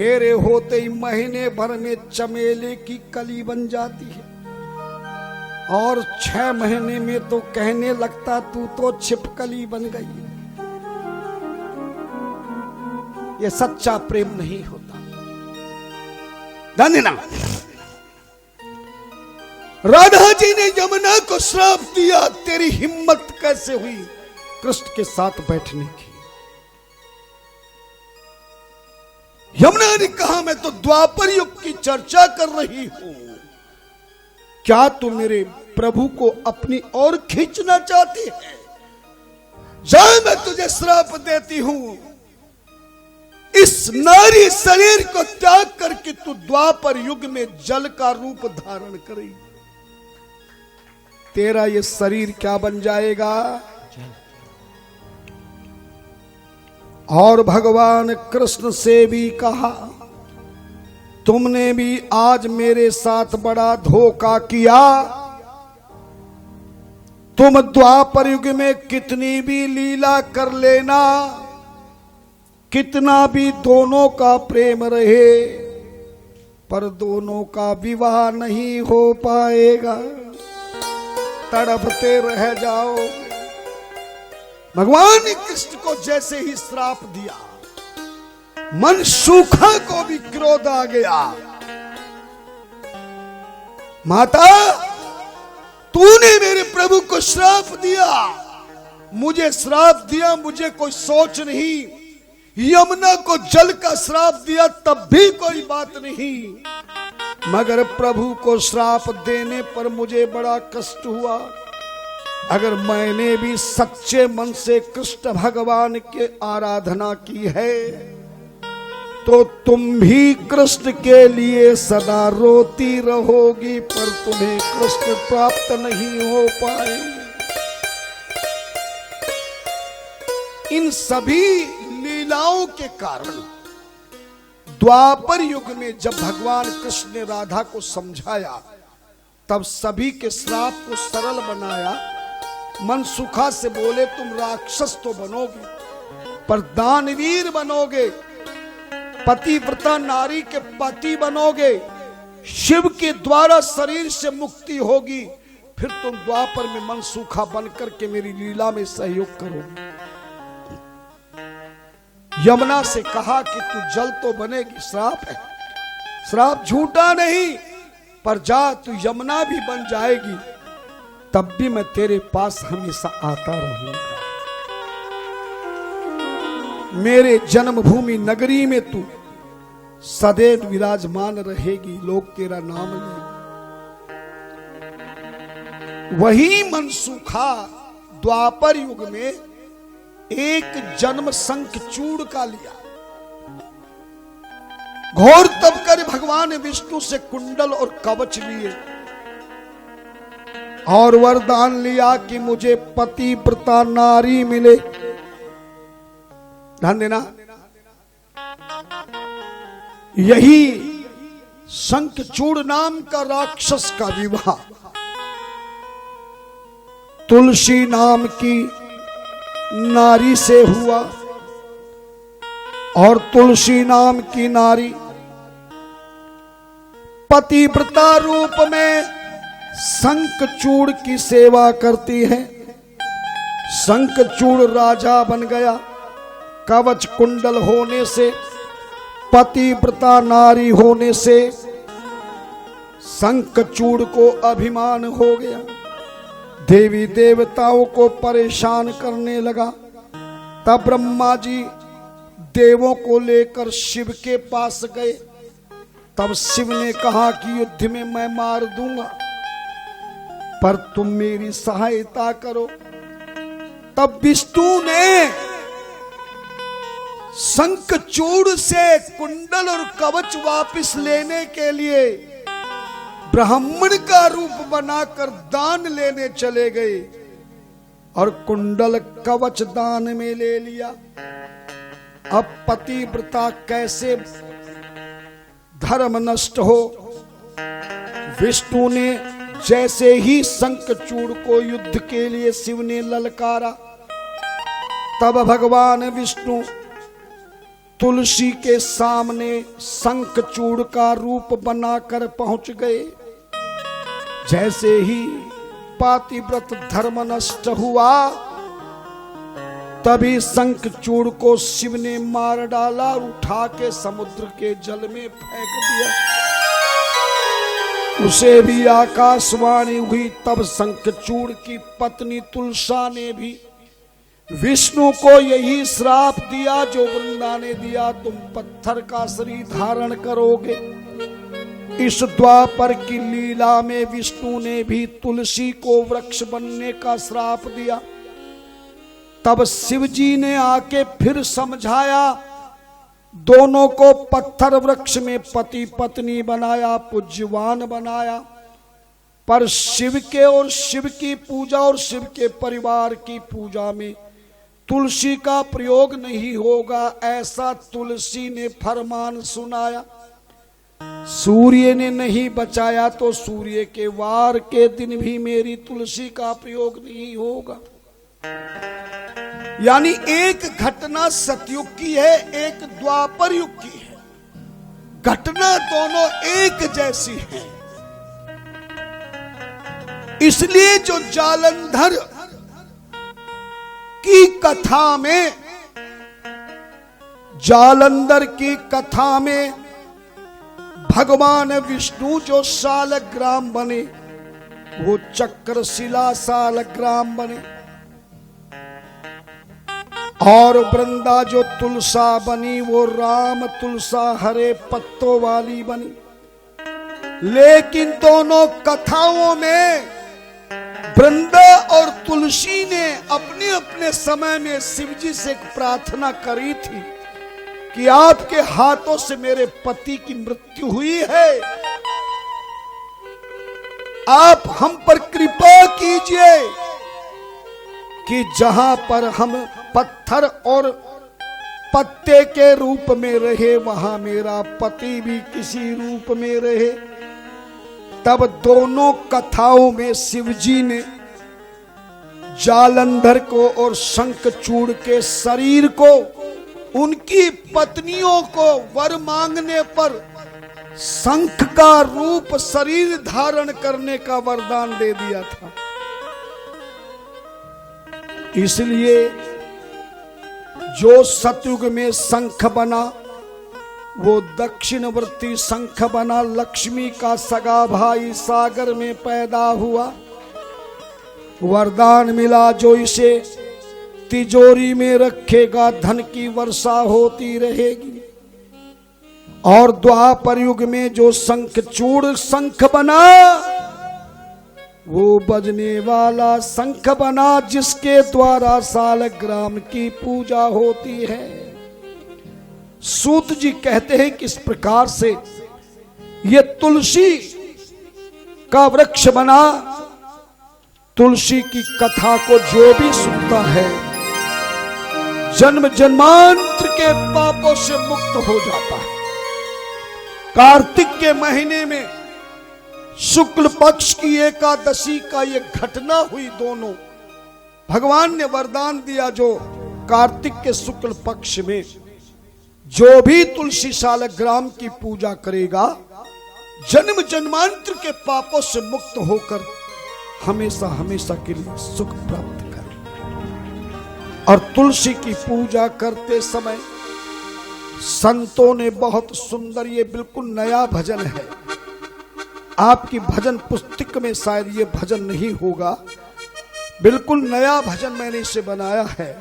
मेरे होते ही महीने भर में चमेले की कली बन जाती है और 6 महीने में तो कहने लगता तू तो छिपकली बन गई। ये सच्चा प्रेम नहीं होता। धन्य ना राधा जी ने यमुना को श्राप दिया, तेरी हिम्मत कैसे हुई कृष्ण के साथ बैठने की। यमुना ने कहा मैं तो द्वापर युग की चर्चा कर रही हूं, क्या तू मेरे प्रभु को अपनी ओर खींचना चाहती है? जा, मैं तुझे श्राप देती हूं, इस नारी शरीर को त्याग करके तू द्वापर युग में जल का रूप धारण करेगी। तेरा ये शरीर क्या बन जाएगा? और भगवान कृष्ण से भी कहा तुमने भी आज मेरे साथ बड़ा धोखा किया। तुम द्वापर युग में कितनी भी लीला कर लेना, कितना भी दोनों का प्रेम रहे, पर दोनों का विवाह नहीं हो पाएगा, तड़पते रह जाओ। भगवान ने कृष्ण को जैसे ही श्राप दिया, मनसूखा को भी क्रोध आ गया। माता, तूने मेरे प्रभु को श्राप दिया, मुझे श्राप दिया, मुझे कोई सोच नहीं। यमुना को जल का श्राप दिया तब भी कोई बात नहीं, मगर प्रभु को श्राप देने पर मुझे बड़ा कष्ट हुआ। अगर मैंने भी सच्चे मन से कृष्ण भगवान के आराधना की है तो तुम भी कृष्ण के लिए सदा रोती रहोगी, पर तुम्हें कृष्ण प्राप्त नहीं हो पाएंगे। इन सभी लीलाओं के कारण द्वापर युग में जब भगवान कृष्ण ने राधा को समझाया, तब सभी के श्राप को सरल बनाया। मनसुखा से बोले तुम राक्षस तो बनोगे, पर दानवीर बनोगे, पतिव्रता नारी के पति बनोगे, शिव के द्वारा शरीर से मुक्ति होगी, फिर तुम द्वापर में मनसुखा बनकर के मेरी लीला में सहयोग करोगे। यमुना से कहा कि तू जल तो बनेगी, श्राप है, श्राप झूठा नहीं, पर जा तू यमुना भी बन जाएगी, तब भी मैं तेरे पास हमेशा आता रहूंगा। मेरे जन्मभूमि नगरी में तू सदैव विराजमान रहेगी, लोग तेरा नाम लेंगे। वही मनसुखा द्वापर युग में एक जन्म शंखचूड़ का लिया। घोर तप कर भगवान विष्णु से कुंडल और कवच लिए और वरदान लिया कि मुझे पतिव्रता नारी मिले। ध्यान देना, यही शंखचूड़ नाम का राक्षस का विवाह तुलसी नाम की नारी से हुआ, और तुलसी नाम की नारी पतिव्रता रूप में शंखचूड़ की सेवा करती है। शंखचूड़ राजा बन गया, कवच कुंडल होने से, पतिव्रता नारी होने से शंखचूड़ को अभिमान हो गया, देवी देवताओं को परेशान करने लगा। तब ब्रह्मा जी देवों को लेकर शिव के पास गए। तब शिव ने कहा कि युद्ध में मैं मार दूंगा, पर तुम मेरी सहायता करो। तब विष्णु ने शंखचूड़ से कुंडल और कवच वापस लेने के लिए ब्राह्मण का रूप बनाकर दान लेने चले गए और कुंडल कवच दान में ले लिया। अब पतिव्रता कैसे धर्म नष्ट हो? विष्णु ने जैसे ही शंखचूड़ को युद्ध के लिए शिव ने ललकारा, तब भगवान विष्णु तुलसी के सामने शंखचूड़ का रूप बनाकर पहुंच गए। जैसे ही पातिव्रत धर्म नष्ट हुआ, तभी शंखचूड़ को शिव ने मार डाला और उठा के समुद्र के जल में फेंक दिया। उसे भी आकाशवाणी हुई। तब शंखचूड़ की पत्नी तुलसा ने भी विष्णु को यही श्राप दिया जो वृंदा ने दिया, तुम पत्थर का शरीर धारण करोगे। इस द्वापर की लीला में विष्णु ने भी तुलसी को वृक्ष बनने का श्राप दिया। तब शिव जी ने आके फिर समझाया, दोनों को पत्थर वृक्ष में पति पत्नी बनाया, पूज्यवान बनाया। पर शिव के और शिव की पूजा और शिव के परिवार की पूजा में तुलसी का प्रयोग नहीं होगा, ऐसा तुलसी ने फरमान सुनाया। सूर्य ने नहीं बचाया तो सूर्य के वार के दिन भी मेरी तुलसी का प्रयोग नहीं होगा। यानी एक घटना सतयुग की है, एक द्वापर युग की है। घटना दोनों एक जैसी है। इसलिए जो जालंधर की कथा में, जालंधर की कथा में भगवान विष्णु जो सालग्राम बने, वो चक्रशिला सालग्राम बने, और वृंदा जो तुलसा बनी वो राम तुलसा हरे पत्तों वाली बनी। लेकिन दोनों कथाओं में वृंदा और तुलसी ने अपने अपने समय में शिवजी से एक प्रार्थना करी थी कि आपके हाथों से मेरे पति की मृत्यु हुई है, आप हम पर कृपा कीजिए कि जहां पर हम पत्थर और पत्ते के रूप में रहे, वहां मेरा पति भी किसी रूप में रहे। तब दोनों कथाओं में शिवजी ने जालंधर को और शंखचूड़ के शरीर को, उनकी पत्नियों को वर मांगने पर शंख का रूप शरीर धारण करने का वरदान दे दिया था। इसलिए जो सतयुग में शंख बना वो दक्षिणवर्ती शंख बना। लक्ष्मी का सगा भाई सागर में पैदा हुआ, वरदान मिला जो इसे तिजोरी में रखेगा धन की वर्षा होती रहेगी। और द्वापर युग में जो शंखचूड़ शंख बना वो बजने वाला शंख बना, जिसके द्वारा सालग्राम की पूजा होती है। सूत जी कहते हैं कि इस प्रकार से ये तुलसी का वृक्ष बना। तुलसी की कथा को जो भी सुनता है जन्म जन्मांतर के पापों से मुक्त हो जाता है। कार्तिक के महीने में शुक्ल पक्ष की एकादशी का ये घटना हुई। दोनों भगवान ने वरदान दिया, जो कार्तिक के शुक्ल पक्ष में जो भी तुलसी सालग्राम की पूजा करेगा जन्म जन्मांतर के पापों से मुक्त होकर हमेशा हमेशा के लिए सुख प्राप्त करे। और तुलसी की पूजा करते समय संतों ने बहुत सुंदर, ये बिल्कुल नया भजन है, आपकी भजन पुस्तक में शायद ये भजन नहीं होगा, बिल्कुल नया भजन मैंने इसे बनाया है।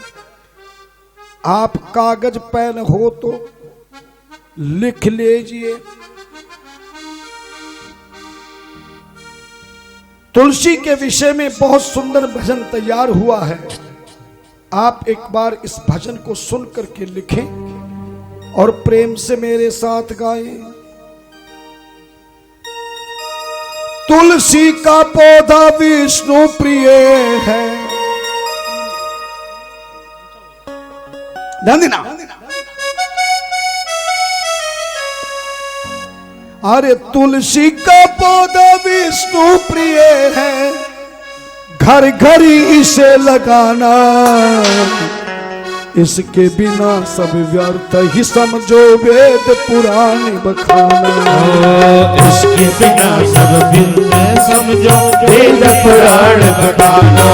आप कागज पेन हो तो लिख लीजिए। तुलसी के विषय में बहुत सुंदर भजन तैयार हुआ है। आप एक बार इस भजन को सुन करके लिखें और प्रेम से मेरे साथ गाएं। तुलसी का पौधा विष्णु प्रिय है। ध्यान देना। अरे तुलसी का पौधा विष्णु प्रिय है, घर घर इसे लगाना, इसके बिना सब व्यर्थ ही समझो वेद पुराण बखाना। इसके बिना सब व्यर्थ समझो वेद पुराण बखाना।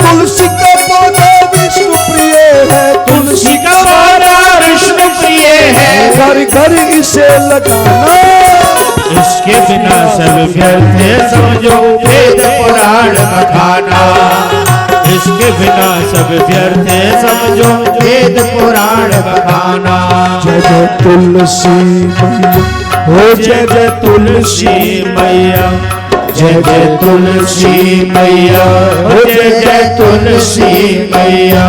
तुलसी का पौधा विष्णु प्रिय है, तुलसी का पौधा विष्णु प्रिय है, घर घर इसे लगाना। इसके बिना सब व्यर्थ समझो वेद पुराण बखाना। इसके बिना सब व्यर्थ समझो वेद पुराण बखाना। जय जय तुलसी मैया, हो जय जय तुलसी मैया, जय जय तुलसी मैया, हो जय जय तुलसी मैया।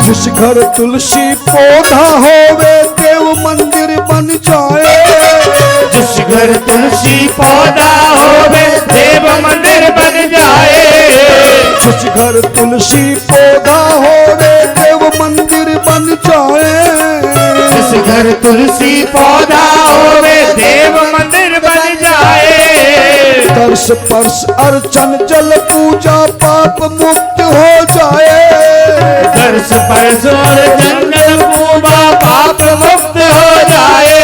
जिस घर तुलसी पौधा होवे देव मंदिर बन जाए। जिस घर तुलसी पौधा होवे देव मंदिर बन जाए। जिस घर तुलसी पौधा होवे देव मंदिर बन जाए। जिस घर तुलसी पौधा होवे देव मंदिर बन जाए। दर्श स्पर्श अर्चन जल पूजा पाप मुक्त हो जाए। दर्श स्पर्श और जंगल पूजा पाप मुक्त हो जाए।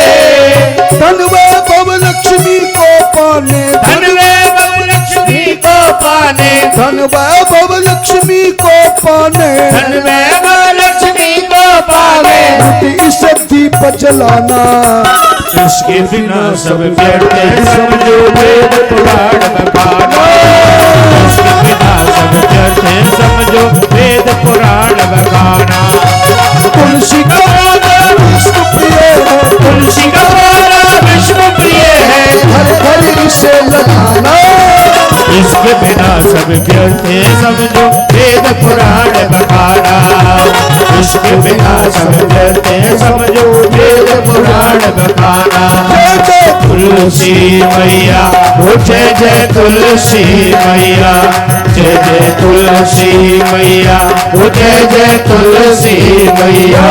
धन वैभव लक्ष्मी को पाने, धन वैभव लक्ष्मी को पाने, धन वैभव लक्ष्मी को पाने, धन वैभव लक्ष्मी को पावे। इस दीप जलाना। इसके बिना सब व्यर्थ समझो वेद पुराण बखाना। इसके बिना सब व्यर्थ समझो वेद पुराण बखाना। तुलसी का पौधा विष्णु प्रिय है, तुलसी का पौधा विष्णु प्रिय है, घर घर इसे लगाना। इसके बिना सब व्यर्थ समझो वेद पुराण बखाना। इसके बिना सब व्यर्थ समझो वेद पुराण बखाना। जय जय तुलसी मैया, हो जय जय तुलसी मैया, जय जय तुलसी मैया, हो जय जय तुलसी मैया।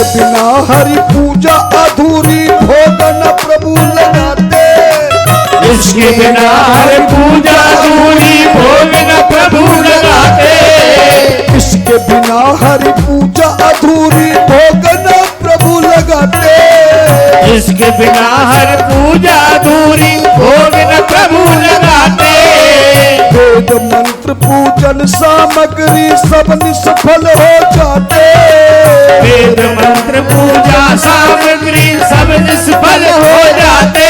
बिना हरि पूजा अधूरी भोग न प्रभु लगाते। इसके बिना हर पूजा अधूरी भोग न प्रभु लगाते। इसके बिना हरि पूजा अधूरी भोग न प्रभु लगाते। इसके बिना हर पूजा अधूरी भोग न प्रभु लगाते। वेद मंत्र पूजन सामग्री सब निष्फल हो जाते। वेद मंत्र पूजा सामग्री सब निष्फल हो जाते।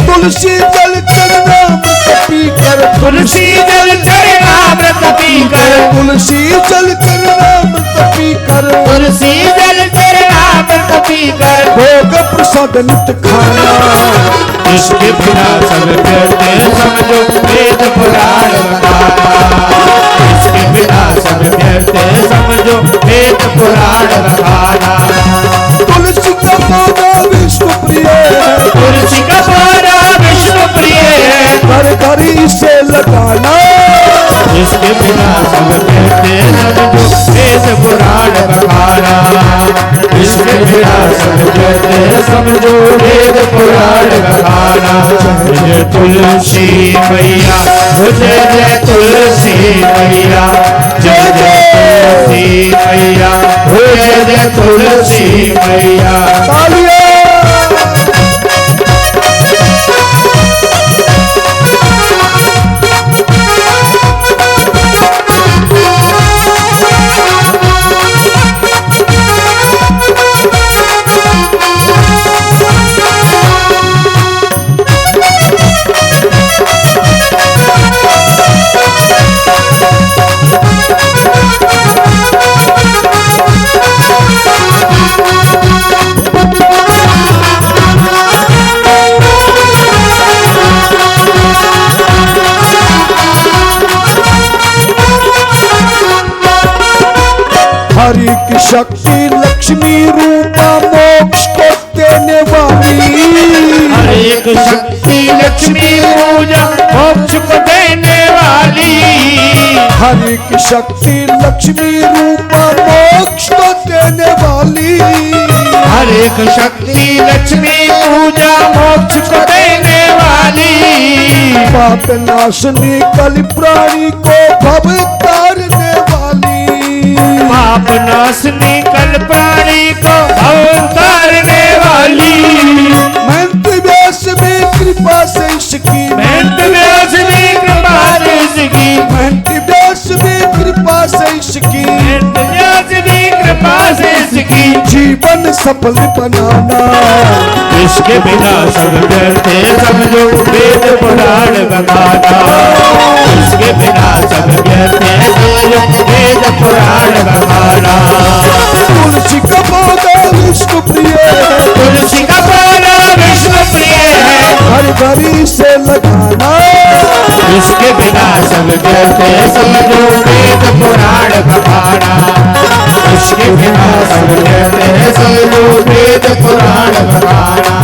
तुलसी जल चरणामृत पीकर, तुलसी जल चरणामृत पीकर, तुलसी जल चरणामृत पीकर, तुलसी जल चरणामृत पीकर भोग प्रसाद नित खाना। इसके बिना सब व्यर्थ समझो वेद पुराण बखाना। इसके बिना सब व्यर्थ समझो वेद पुराण बखाना। तुलसी का पौधा विष्णु प्रिय है, तुलसी का पौधा विष्णु प्रिय है, घर घर इसे लगाना। इसके बिना सब कहते समझो वेद पुराण बखाना। इसके बिना सब कहते समझो वेद पुराण बखाना। जय तुलसी मैया जय जय तुलसी मैया जय जय तुलसी मैया जय जय तुलसी मैया। हरि की शक्ति लक्ष्मी रूपा मोक्ष को देने वाली। हरि की शक्ति लक्ष्मी पूजा मोक्ष को देने वाली। हरि की शक्ति लक्ष्मी रूपा मोक्ष को देने वाली। हरि की शक्ति लक्ष्मी पूजा मोक्ष को देने वाली। पाप नाशनी कल प्राणी को भव तारने वाली। पाप नाशनी कल प्राणी को भव तारने वाली। महंत व्यास में कृपा से इसकी। महंत व्यास में कृपा से इसकी। महंत व्यास में कृपा से इसकी। महंत व्यास में कृपा से इसकी। जीवन सफल बनाना। इसके बिना सब व्यर्थ समझो वेद पुराण बखाना। इसके बिना सब व्यर्थ समझो वेद पुराण बखाना। तुलसी का पौधा विष्णु प्रिय है। तुलसी का पौधा विष्णु प्रिय है। हर घड़ी से लगाना। इसके बिना सब व्यर्थ समझो वेद पुराण बखाना। इसके बिना सब व्यर्थ समझो वेद पुराण बखाना।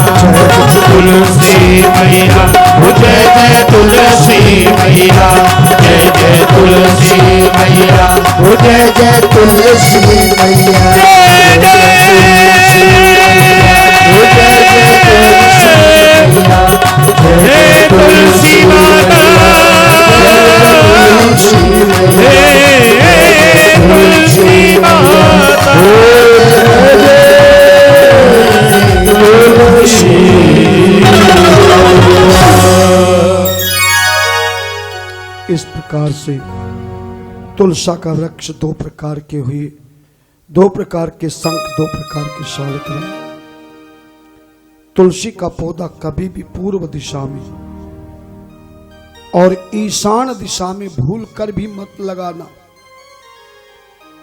तुलसी मैया जय जय तुलसी मैया जय जय तुलसी मैया जय जय तुलसी मैया जय जय तुलसी माता तुलसी माता। इस प्रकार से तुलसा का वृक्ष दो प्रकार के हुए, दो प्रकार के शंख, दो प्रकार के शालग्राम। तुलसी का पौधा कभी भी पूर्व दिशा में और ईशान दिशा में भूल कर भी मत लगाना,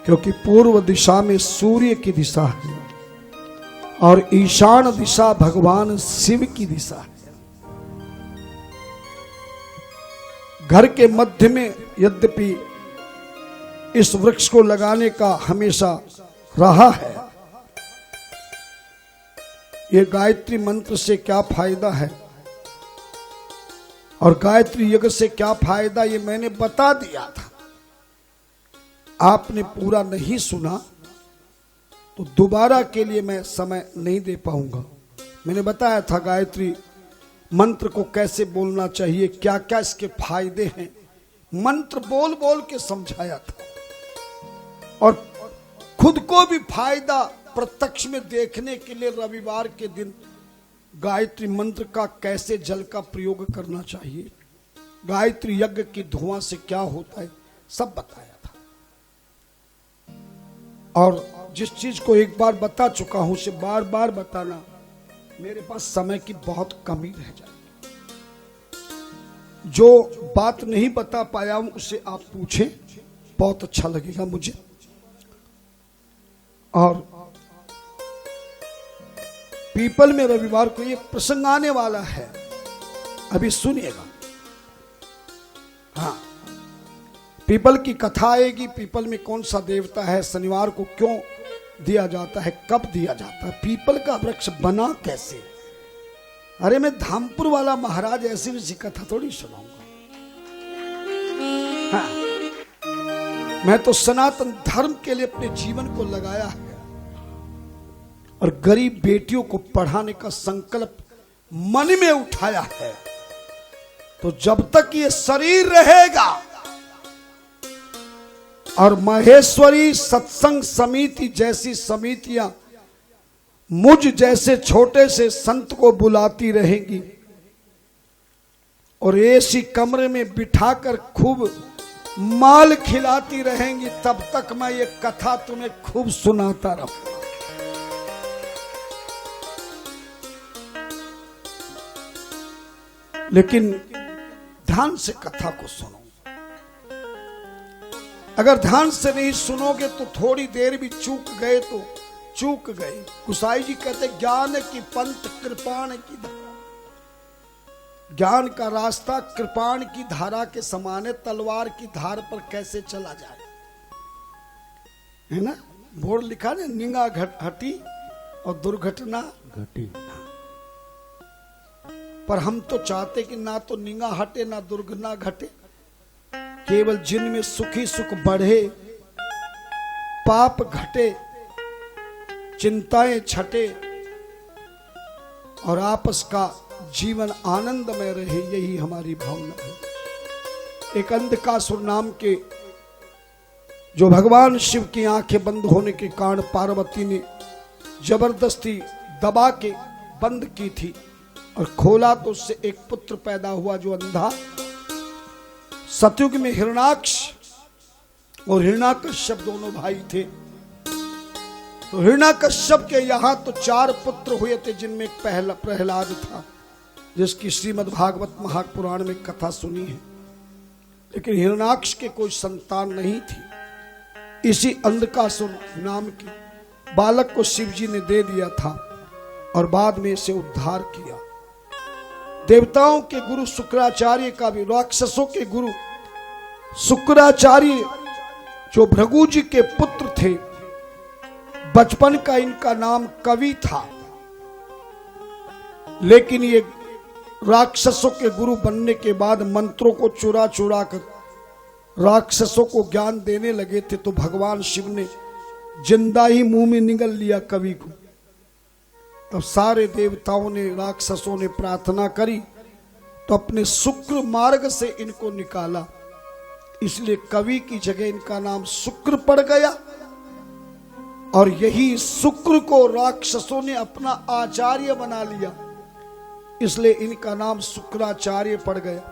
क्योंकि पूर्व दिशा में सूर्य की दिशा है और ईशान दिशा भगवान शिव की दिशा है। घर के मध्य में यद्यपि इस वृक्ष को लगाने का हमेशा रहा है। ये गायत्री मंत्र से क्या फायदा है और गायत्री यज्ञ से क्या फायदा, ये मैंने बता दिया था। आपने पूरा नहीं सुना तो दोबारा के लिए मैं समय नहीं दे पाऊंगा। मैंने बताया था गायत्री मंत्र को कैसे बोलना चाहिए, क्या क्या इसके फायदे हैं, मंत्र बोल बोल के समझाया था और खुद को भी फायदा प्रत्यक्ष में देखने के लिए रविवार के दिन गायत्री मंत्र का कैसे जल का प्रयोग करना चाहिए, गायत्री यज्ञ की धुआं से क्या होता है, सब बताया था। और जिस चीज को एक बार बता चुका हूं उसे बार बार बताना, मेरे पास समय की बहुत कमी रह जाएगी। जो बात नहीं बता पाया हूं उसे आप पूछें, बहुत अच्छा लगेगा मुझे। और पीपल में रविवार को ये प्रसंग आने वाला है, अभी सुनिएगा। हाँ, पीपल की कथा आएगी। पीपल में कौन सा देवता है, शनिवार को क्यों दिया जाता है, कब दिया जाता है, पीपल का वृक्ष बना कैसे। अरे मैं धामपुर वाला महाराज ऐसी भी कथा थोड़ी सुनाऊंगा। मैं तो सनातन धर्म के लिए अपने जीवन को लगाया है और गरीब बेटियों को पढ़ाने का संकल्प मन में उठाया है। तो जब तक ये शरीर रहेगा और महेश्वरी सत्संग समिति जैसी समितियां मुझ जैसे छोटे से संत को बुलाती रहेंगी और ऐसी कमरे में बिठाकर खूब माल खिलाती रहेंगी, तब तक मैं ये कथा तुम्हें खूब सुनाता रहूंगा। लेकिन ध्यान से कथा को सुनो। अगर ध्यान से नहीं सुनोगे तो थोड़ी देर भी चूक गए तो चूक गए। गुसाई जी कहते ज्ञान की पंथ कृपाण की धारा, ज्ञान का रास्ता कृपाण की धारा के समान है, तलवार की धार पर कैसे चला जाए, है ना। बोर्ड लिखा ना, निंगा हटी और दुर्घटना घटी। पर हम तो चाहते कि ना तो निंगा हटे ना दुर्घटना घटे, केवल जिनमें सुखी सुख बढ़े, पाप घटे, चिंताएं छटे और आपस का जीवन आनंद में रहे, यही हमारी भावना है। एक अंधकासुर नाम के जो भगवान शिव की आंखें बंद होने के कारण पार्वती ने जबरदस्ती दबा के बंद की थी और खोला तो उससे एक पुत्र पैदा हुआ जो अंधा। सतयुग में हिरणाक्ष और हिरण्याकश्यप दोनों भाई थे। तो हिरण्याकश्यप के यहां तो 4 पुत्र हुए थे, जिनमें एक प्रहलाद था, जिसकी श्रीमद् भागवत महापुराण में कथा सुनी है। लेकिन हिरण्याक्ष के कोई संतान नहीं थी। इसी अंधकासुर नाम के बालक को शिवजी ने दे दिया था और बाद में इसे उद्धार किया। देवताओं के गुरु शुक्राचार्य का भी, राक्षसों के गुरु शुक्राचार्य जो भृगु जी के पुत्र थे, बचपन का इनका नाम कवि था। लेकिन ये राक्षसों के गुरु बनने के बाद मंत्रों को चुरा चुरा कर राक्षसों को ज्ञान देने लगे थे। तो भगवान शिव ने जिंदा ही मुंह में निगल लिया कवि को। तब सारे देवताओं ने, राक्षसों ने प्रार्थना करी तो अपने शुक्र मार्ग से इनको निकाला। इसलिए कवि की जगह इनका नाम शुक्र पड़ गया और यही शुक्र को राक्षसों ने अपना आचार्य बना लिया, इसलिए इनका नाम शुक्राचार्य पड़ गया।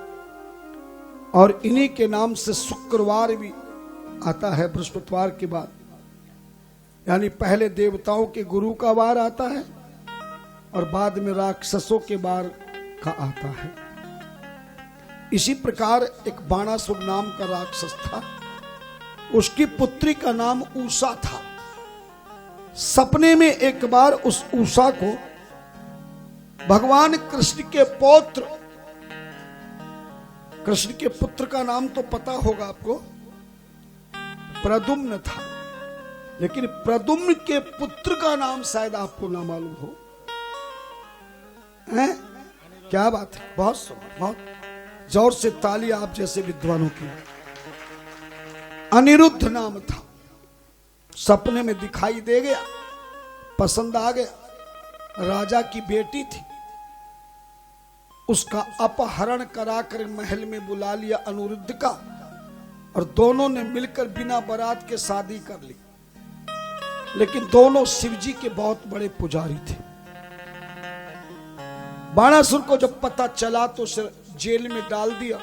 और इन्हीं के नाम से शुक्रवार भी आता है बृहस्पतिवार के बाद, यानी पहले देवताओं के गुरु का वार आता है और बाद में राक्षसों के वार का आता है। इसी प्रकार एक बाणासुर नाम का राक्षस था, उसकी पुत्री का नाम उषा था। सपने में एक बार उस उषा को भगवान कृष्ण के पौत्र, कृष्ण के पुत्र का नाम तो पता होगा आपको, प्रद्युम्न था, लेकिन प्रद्युम्न के पुत्र का नाम शायद आपको ना मालूम हो। हैं? क्या बात है, बहुत सुंदर, बहुत जोर से ताली आप जैसे विद्वानों की। अनिरुद्ध नाम था। सपने में दिखाई दे गया, पसंद आ गया। राजा की बेटी थी, उसका अपहरण कराकर महल में बुला लिया अनिरुद्ध का, और दोनों ने मिलकर बिना बारात के शादी कर ली। लेकिन दोनों शिवजी के बहुत बड़े पुजारी थे। बाणासुर को जब पता चला तो उसे जेल में डाल दिया,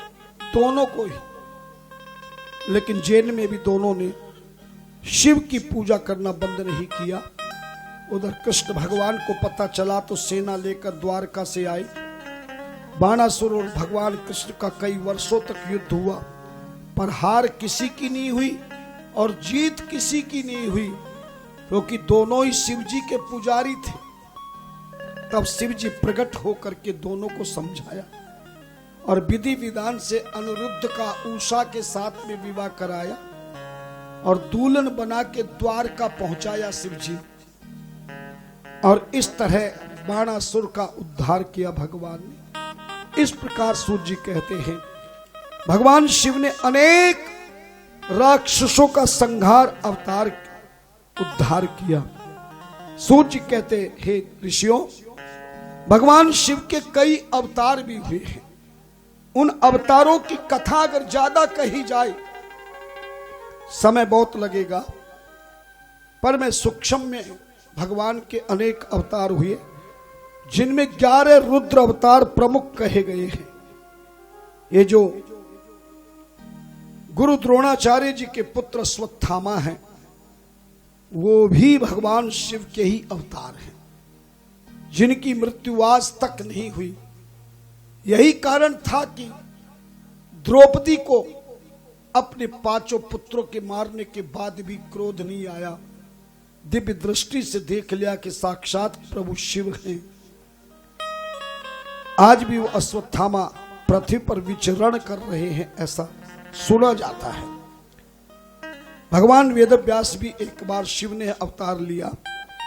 दोनों को ही। लेकिन जेल में भी दोनों ने शिव की पूजा करना बंद नहीं किया। उधर कृष्ण भगवान को पता चला तो सेना लेकर द्वारका से आए। बाणासुर और भगवान कृष्ण का कई वर्षों तक युद्ध हुआ, पर हार किसी की नहीं हुई और जीत किसी की नहीं हुई, क्योंकि दोनों ही शिवजी के पुजारी थे। तब शिवजी प्रकट होकर के दोनों को समझाया और विधि विधान से अनिरुद्ध का उषा के साथ में विवाह कराया और दुल्हन बना के द्वारका पहुंचाया शिवजी। और इस तरह बाणासुर का उद्धार किया भगवान ने। इस प्रकार सूर्य जी कहते हैं, भगवान शिव ने अनेक राक्षसों का संहार अवतार उद्धार किया। सूर्य कहते हे ऋषियों, भगवान शिव के कई अवतार भी हुए हैं। उन अवतारों की कथा अगर ज्यादा कही जाए समय बहुत लगेगा, पर मैं सूक्ष्म में भगवान के अनेक अवतार हुए, जिनमें 11 रुद्र अवतार प्रमुख कहे गए हैं। ये जो गुरु द्रोणाचार्य जी के पुत्र अश्वत्थामा हैं, वो भी भगवान शिव के ही अवतार हैं, जिनकी मृत्यु आज तक नहीं हुई। यही कारण था कि द्रौपदी को अपने 5 पुत्रों के मारने के बाद भी क्रोध नहीं आया। दिव्य दृष्टि से देख लिया कि साक्षात प्रभु शिव हैं। आज भी वो अश्वत्थामा पृथ्वी पर विचरण कर रहे हैं, ऐसा सुना जाता है। भगवान वेदव्यास भी एक बार शिव ने अवतार लिया।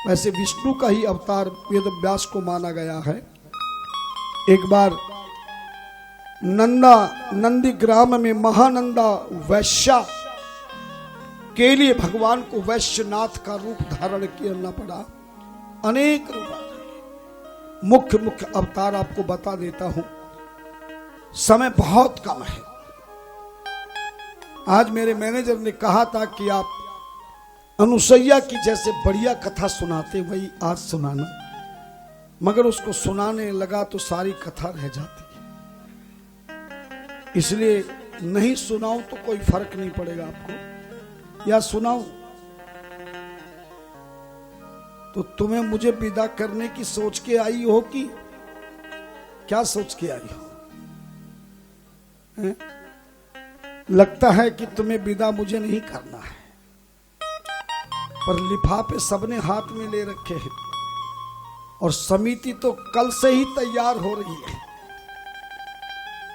वैसे विष्णु का ही अवतार वेदव्यास को माना गया है। एक बार नंदी ग्राम में महानंदा वैश्या के लिए भगवान को वैश्यनाथ का रूप धारण करना पड़ा। अनेक रूप, मुख्य मुख्य अवतार आपको बता देता हूं, समय बहुत कम है। आज मेरे मैनेजर ने कहा था कि आप अनुसैया की जैसे बढ़िया कथा सुनाते वही आज सुनाना, मगर उसको सुनाने लगा तो सारी कथा रह जाती है। इसलिए नहीं सुनाऊं तो कोई फर्क नहीं पड़ेगा आपको, या सुनाऊं तो तुम्हें मुझे विदा करने की सोच के आई हो कि क्या सोच के आई हो? लगता है कि तुम्हें विदा मुझे नहीं करना है, पर लिफाफे सबने हाथ में ले रखे हैं और समिति तो कल से ही तैयार हो रही है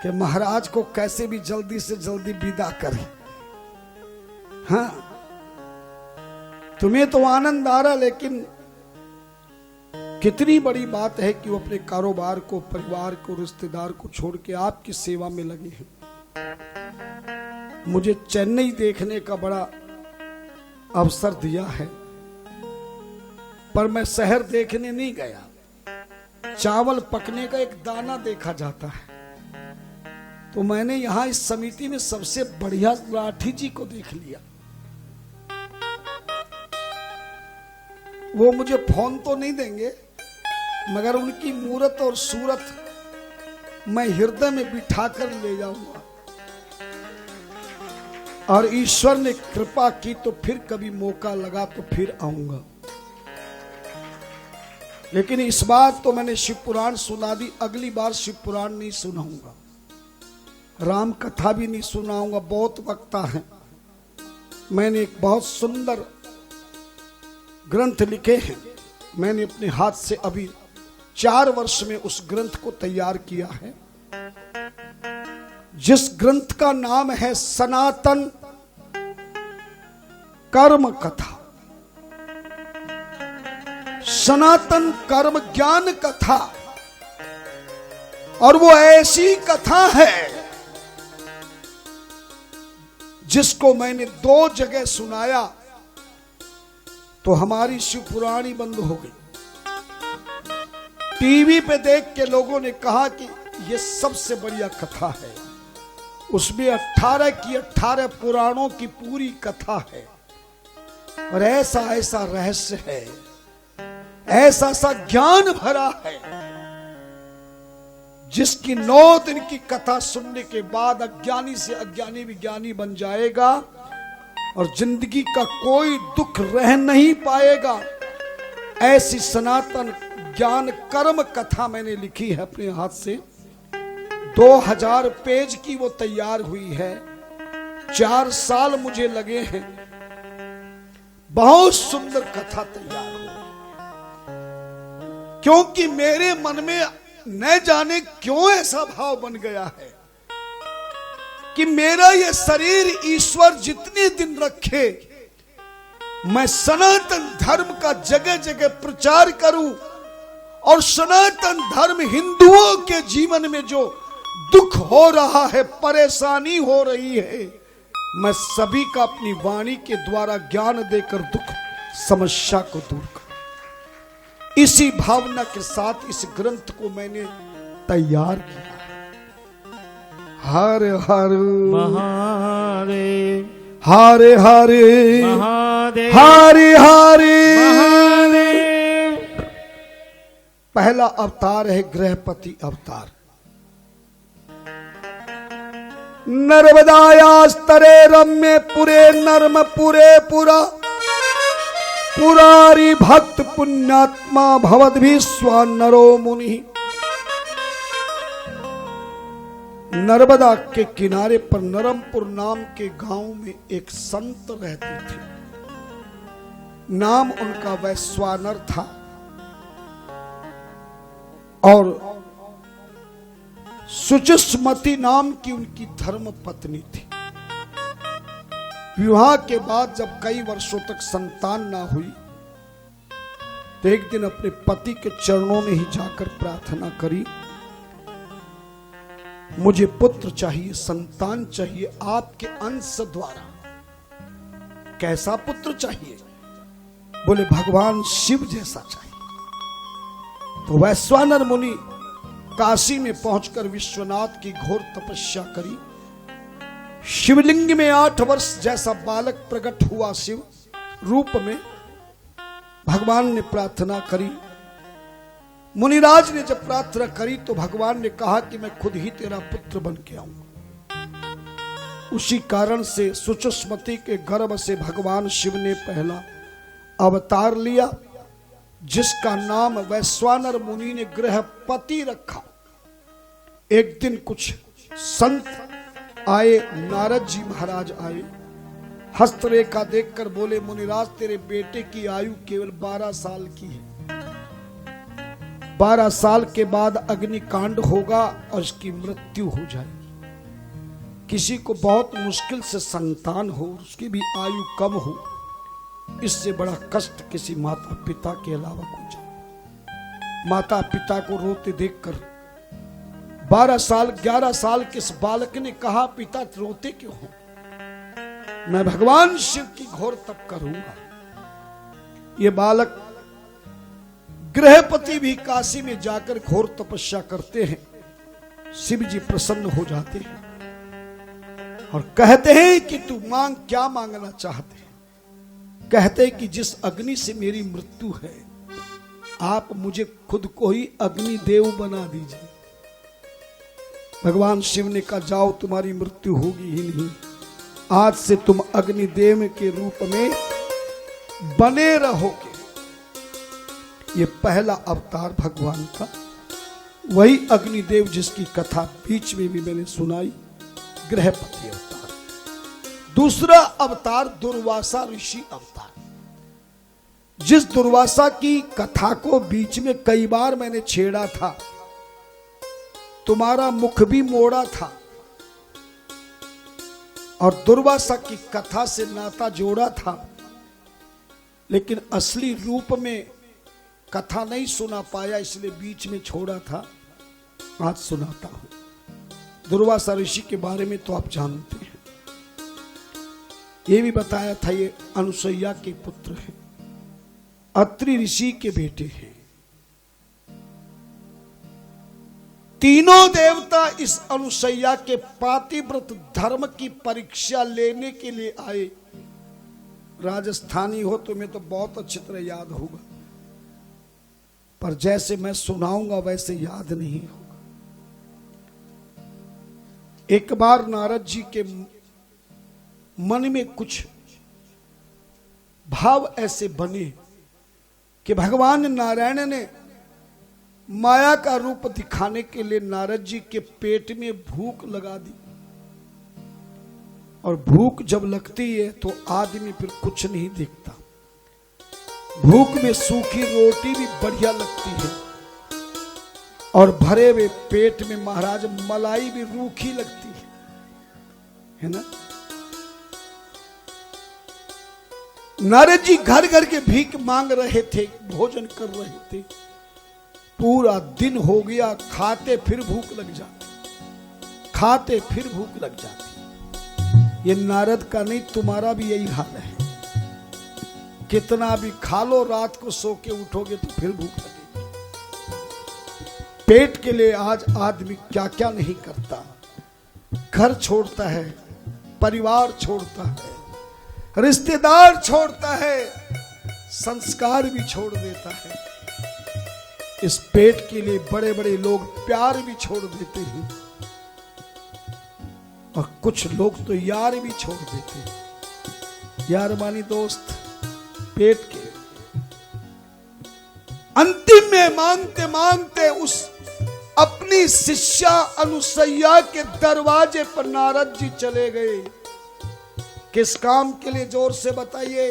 कि महाराज को कैसे भी जल्दी से जल्दी विदा करें। हाँ, तुम्हें तो आनंद आ रहा, लेकिन कितनी बड़ी बात है कि वो अपने कारोबार को, परिवार को, रिश्तेदार को छोड़ के आपकी सेवा में लगे हैं। मुझे चेन्नई देखने का बड़ा अवसर दिया है, पर मैं शहर देखने नहीं गया। चावल पकने का एक दाना देखा जाता है, तो मैंने यहां इस समिति में सबसे बढ़िया राठी जी को देख लिया। वो मुझे फोन तो नहीं देंगे, मगर उनकी मूरत और सूरत मैं हृदय में बिठाकर ले जाऊंगा, और ईश्वर ने कृपा की तो फिर कभी मौका लगा तो फिर आऊंगा। लेकिन इस बार तो मैंने शिव पुराण सुना दी, अगली बार शिव पुराण नहीं सुनाऊंगा, राम कथा भी नहीं सुनाऊंगा। बहुत वक्ता है। मैंने एक बहुत सुंदर ग्रंथ लिखे हैं, मैंने अपने हाथ से अभी 4 वर्ष में उस ग्रंथ को तैयार किया है, जिस ग्रंथ का नाम है सनातन कर्म कथा, सनातन कर्म ज्ञान कथा। और वो ऐसी कथा है जिसको मैंने 2 जगह सुनाया तो हमारी शिव पुराणी बंद हो गई। टीवी पे देख के लोगों ने कहा कि ये सबसे बढ़िया कथा है, उसमें 18 की 18 पुराणों की पूरी कथा है, और ऐसा ऐसा रहस्य है, ऐसा सा ज्ञान भरा है, जिसकी 9 दिन की कथा सुनने के बाद अज्ञानी से अज्ञानी भी ज्ञानी बन जाएगा और जिंदगी का कोई दुख रह नहीं पाएगा। ऐसी सनातन ज्ञान कर्म कथा मैंने लिखी है अपने हाथ से। 2000 पेज की वो तैयार हुई है। 4 साल मुझे लगे हैं। बहुत सुंदर कथा तैयार हुई, क्योंकि मेरे मन में न जाने क्यों ऐसा भाव बन गया है कि मेरा ये शरीर ईश्वर जितने दिन रखे, मैं सनातन धर्म का जगह जगह प्रचार करूं, और सनातन धर्म हिंदुओं के जीवन में जो दुख हो रहा है, परेशानी हो रही है, मैं सभी का अपनी वाणी के द्वारा ज्ञान देकर दुख समस्या को दूर करूं। इसी भावना के साथ इस ग्रंथ को मैंने तैयार किया। हर हर महादेव हरे हरे महादेव हरे हरे महादेव। पहला अवतार है गृहपति अवतार। नर्मदायास्तरे रम्य पुरे नर्म पुरे पुरा पुरारी भक्त पुण्यात्मा भवद्भि स्वानरो मुनि। नर्मदा के किनारे पर नरमपुर नाम के गांव में एक संत रहते थे। नाम उनका वैश्वानर था और सुचिस्मति नाम की उनकी धर्म पत्नी थी। विवाह के बाद जब कई वर्षों तक संतान ना हुई तो एक दिन अपने पति के चरणों में ही जाकर प्रार्थना करी, मुझे पुत्र चाहिए, संतान चाहिए आपके अंश द्वारा। कैसा पुत्र चाहिए? बोले भगवान शिव जैसा चाहिए। तो वैश्वानर मुनि काशी में पहुंचकर विश्वनाथ की घोर तपस्या करी। शिवलिंग में 8 वर्ष जैसा बालक प्रकट हुआ शिव रूप में। भगवान ने प्रार्थना करी। मुनिराज ने जब प्रार्थना करी तो भगवान ने कहा कि मैं खुद ही तेरा पुत्र बन के आऊंगा। उसी कारण से सुचस्मति के गर्भ से भगवान शिव ने पहला अवतार लिया, जिसका नाम वैश्वानर मुनि ने गृहपति रखा। एक दिन कुछ संत आए, नारद जी महाराज आए, हस्तरेखा देखकर बोले मुनिराज तेरे बेटे की आयु केवल 12 साल की है। 12 साल के बाद अग्निकांड होगा और उसकी मृत्यु हो जाएगी। किसी को बहुत मुश्किल से संतान हो, उसकी भी आयु कम हो, इससे बड़ा कष्ट किसी माता पिता के अलावा कोई जाए। माता पिता को रोते देखकर 12 साल 11 साल के इस बालक ने कहा पिता रोते क्यों हो? मैं भगवान शिव की घोर तप करूंगा। ये बालक गृहपति भी काशी में जाकर घोर तपस्या करते हैं। शिव जी प्रसन्न हो जाते हैं और कहते हैं कि तू मांग, क्या मांगना चाहते हैं? कहते हैं कि जिस अग्नि से मेरी मृत्यु है आप मुझे खुद को ही अग्नि देव बना दीजिए। भगवान शिव ने कहा जाओ, तुम्हारी मृत्यु होगी ही नहीं, आज से तुम अग्निदेव के रूप में बने रहोगे। ये पहला अवतार भगवान का, वही अग्निदेव जिसकी कथा बीच में भी मैंने सुनाई, गृहपति अवतार। दूसरा अवतार दुर्वासा ऋषि अवतार। जिस दुर्वासा की कथा को बीच में कई बार मैंने छेड़ा था, तुम्हारा मुख भी मोड़ा था और दुर्वासा की कथा से नाता जोड़ा था, लेकिन असली रूप में कथा नहीं सुना पाया, इसलिए बीच में छोड़ा था। आज सुनाता हूं। दुर्वासा ऋषि के बारे में तो आप जानते हैं, ये भी बताया था ये अनुसुईया के पुत्र हैं, अत्रि ऋषि के बेटे हैं। तीनों देवता इस अनुसुईया के पातिव्रत धर्म की परीक्षा लेने के लिए आए। राजस्थानी हो तुम्हें तो बहुत अच्छी तरह याद होगा, पर जैसे मैं सुनाऊंगा वैसे याद नहीं होगा। एक बार नारद जी के मन में कुछ भाव ऐसे बने कि भगवान नारायण ने माया का रूप दिखाने के लिए नारद जी के पेट में भूख लगा दी, और भूख जब लगती है तो आदमी फिर कुछ नहीं देखता। भूख में सूखी रोटी भी बढ़िया लगती है और भरे हुए पेट में महाराज मलाई भी रूखी लगती है ना। नारद जी घर घर के भीख मांग रहे थे, भोजन कर रहे थे। पूरा दिन हो गया, खाते फिर भूख लग जाती, खाते फिर भूख लग जाती। ये नारद का नहीं, तुम्हारा भी यही हाल है। कितना भी खा लो, रात को सो के उठोगे तो फिर भूख लगेगी। पेट के लिए आज आदमी क्या क्या नहीं करता। घर छोड़ता है, परिवार छोड़ता है, रिश्तेदार छोड़ता है, संस्कार भी छोड़ देता है। इस पेट के लिए बड़े बड़े लोग प्यार भी छोड़ देते हैं, और कुछ लोग तो यार भी छोड़ देते हैं। यार मानी दोस्त, पेट के। अंतिम में मांगते मांगते उस अपनी शिष्या अनुसैया के दरवाजे पर नारद जी चले गए। किस काम के लिए, जोर से बताइए?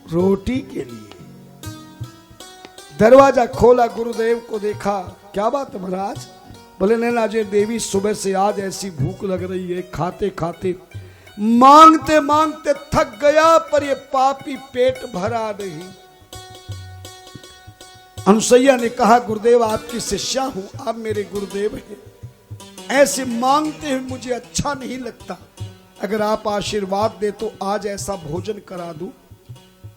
रोटी के लिए। दरवाजा खोला, गुरुदेव को देखा। क्या बात है महाराज? बोले नैनाजय देवी, सुबह से आज ऐसी भूख लग रही है, खाते खाते मांगते मांगते थक गया, पर ये पापी पेट भरा नहीं। अनुसैया ने कहा, गुरुदेव आपकी शिष्या हूं, आप मेरे गुरुदेव हैं, ऐसे मांगते हुए मुझे अच्छा नहीं लगता। अगर आप आशीर्वाद दे तो आज ऐसा भोजन करा दूं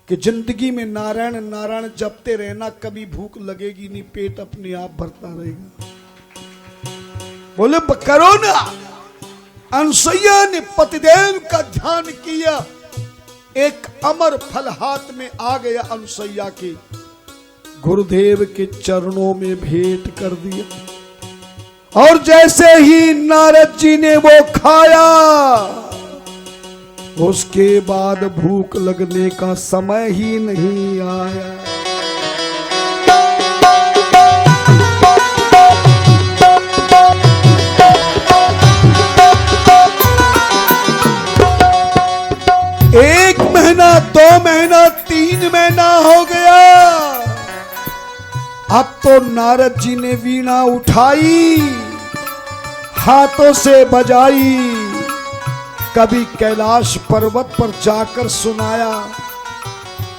कि जिंदगी में नारायण नारायण जपते रहना, कभी भूख लगेगी नहीं, पेट अपने आप भरता रहेगा। बोले करो ना। अनुसैया ने पतिदेव का ध्यान किया, एक अमर फल हाथ में आ गया अनुसैया के। गुरुदेव के चरणों में भेंट कर दिया, और जैसे ही नारद जी ने वो खाया, उसके बाद भूख लगने का समय ही नहीं आया। एक महीना, 2 महीना, 3 महीना हो गया। अब तो नारद जी ने वीणा उठाई, हाथों से बजाई, कभी कैलाश पर्वत पर जाकर सुनाया,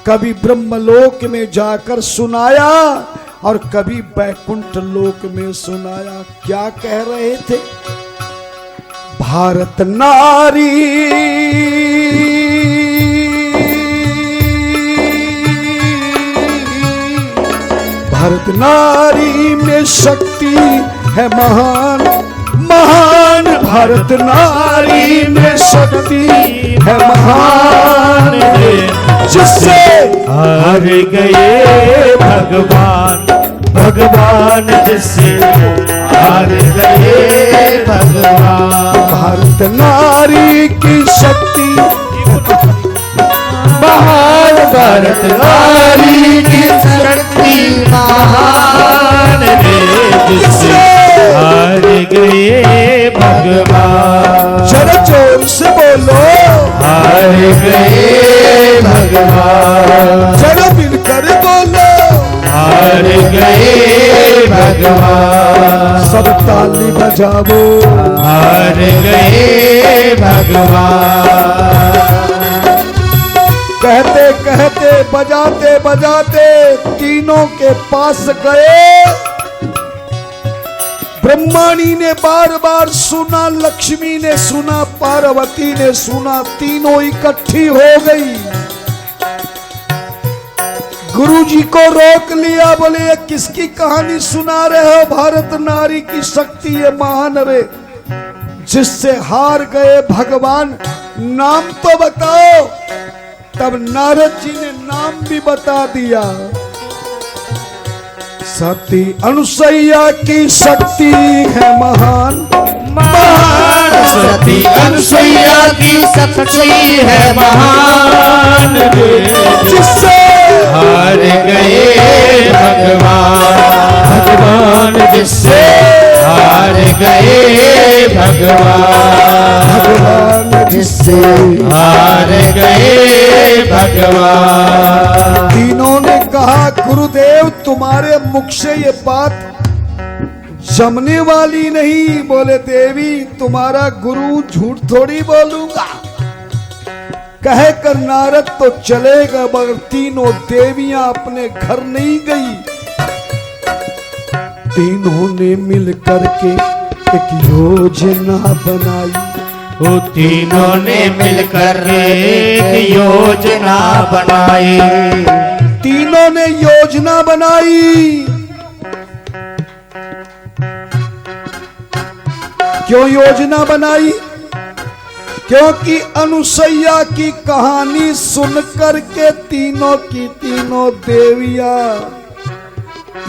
कभी ब्रह्मलोक में जाकर सुनाया, और कभी बैकुंठ लोक में सुनाया। क्या कह रहे थे? भारत नारी भारत नारी में शक्ति है महान, महान भारत नारी में शक्ति है महान, जिससे हार गए भगवान, भगवान जिससे हार गए भगवान। भारत नारी की शक्ति महान, भारत नारी की शक्ति महान है, जिससे हार गए भगवान। जरा जोर से बोलो, हार गए भगवान। जरा मिलकर बोलो, हार गए भगवान। सब ताली बजाओ, हार गए भगवान। कहते कहते, बजाते बजाते तीनों के पास गए। ब्रह्माणी ने बार बार सुना, लक्ष्मी ने सुना, पार्वती ने सुना, तीनों इकट्ठी हो गई। गुरुजी को रोक लिया, बोले ये किसकी कहानी सुना रहे हो? भारत नारी की शक्ति है महान रे, जिससे हार गए भगवान। नाम तो बताओ। तब नारद जी ने नाम भी बता दिया। सती अनुसैया की शक्ति है महान, महान सती अनुसैया की शक्ति है महान, जिससे हार गए भगवान, भगवान जिससे हार गए भगवान, भगवान जिससे हार गए भगवान। तीनों ने कहा, गुरुदेव तुम्हारे मुख से ये बात जमने वाली नहीं। बोले देवी, तुम्हारा गुरु झूठ थोड़ी बोलूंगा। कहे कर नारद तो चलेगा, मगर तीनों देवियां अपने घर नहीं गई। तीनों ने मिल करके एक योजना बनाई। वो तीनों ने मिलकर एक योजना बनाई। तीनों ने योजना बनाई। क्यों योजना बनाई? क्योंकि अनुसैया की कहानी सुनकर के तीनों की तीनों देवियां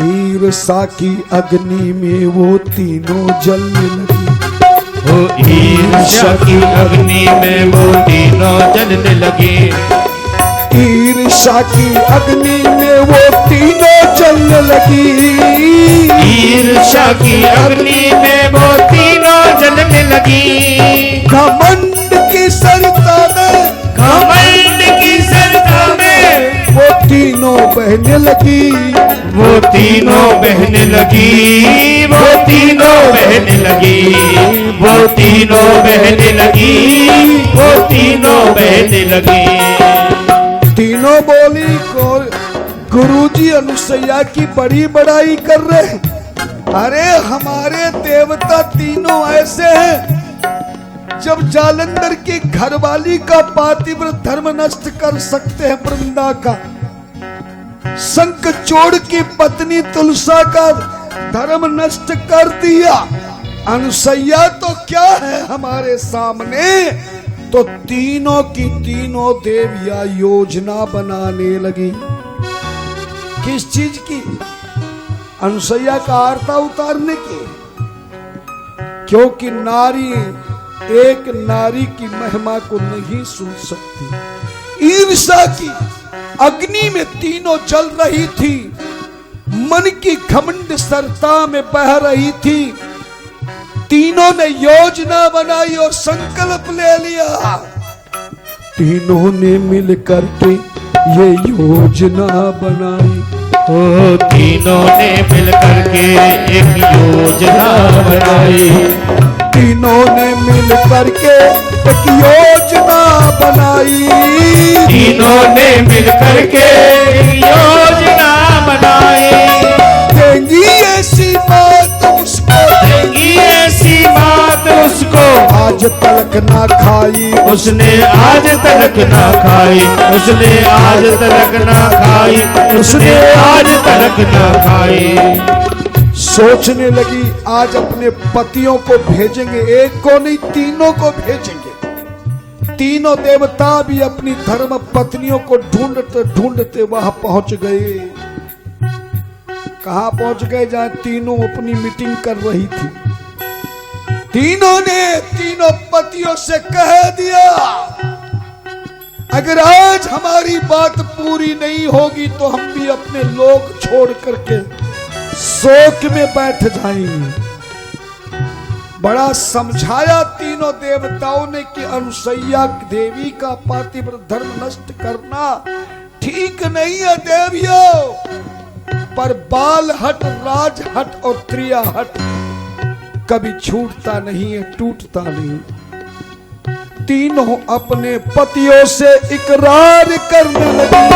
ईर्ष्या की अग्नि में वो तीनों जलने लगी। वो ईर्ष्या की अग्नि में वो तीनों जलने लगी। ईर्ष्या की अग्नि में वो तीनों जलने लगी। ईर्ष्या की अग्नि में वो तीनों जलने लगी। घमंड की सरिता में, घमंड की सरिता में वो तीनों बहने लगी। वो तीनों बहने लगी। वो तीनों बहने लगी। वो तीनों बहने लगी। वो तीनों बहने लगी। तीनों बोली को गुरुजी अनुसैया की बड़ी बड़ाई कर रहे हैं। अरे हमारे देवता तीनों ऐसे हैं, जब जालंधर की घरवाली का पातिव्रत धर्म नष्ट कर सकते हैं, वृंदा का शंखचूड़ की पत्नी तुलसा का धर्म नष्ट कर दिया, अनुसैया तो क्या है हमारे सामने। तो तीनों की तीनों देवियां योजना बनाने लगी। किस चीज की? अनुसैया का आरता उतारने की। क्योंकि नारी एक नारी की महिमा को नहीं सुन सकती। ईर्ष्या की अग्नि में तीनों जल रही थी, मन की घमंड सरता में बह रही थी। तीनों ने योजना बनाई और संकल्प ले लिया। तीनों ने मिलकर के ये योजना बनाई। ओ तीनों ने मिलकर के एक योजना बनाई। तीनों ने मिलकर के एक योजना बनाई। तीनों ने मिलकर के एक योजना बनाई। देंगी ऐसी बात उसको, देंगी ऐसी बात उसको, आज तलक ना खाई उसने आज तलक ना खाई। उसने आज तलक ना खाई। उसने आज तलक ना खाई। सोचने लगी आज अपने पतियों को भेजेंगे, एक को नहीं तीनों को भेजेंगे। तीनों देवता भी अपनी धर्म पत्नियों को ढूंढते ढूंढते वहां पहुंच गए। कहां पहुंच गए? जहां तीनों अपनी मीटिंग कर रही थी। तीनों ने तीनों पतियों से कह दिया, अगर आज हमारी बात पूरी नहीं होगी तो हम भी अपने लोग छोड़ करके शोक में बैठ जाएंगे। बड़ा समझाया तीनों देवताओं ने कि अनुसैया देवी का पातिव्रत धर्म नष्ट करना ठीक नहीं है देवियों, पर बाल हट, राज हट और त्रिया हट कभी छूटता नहीं है, टूटता नहीं। तीनों अपने पतियों से इकरार करने लगी।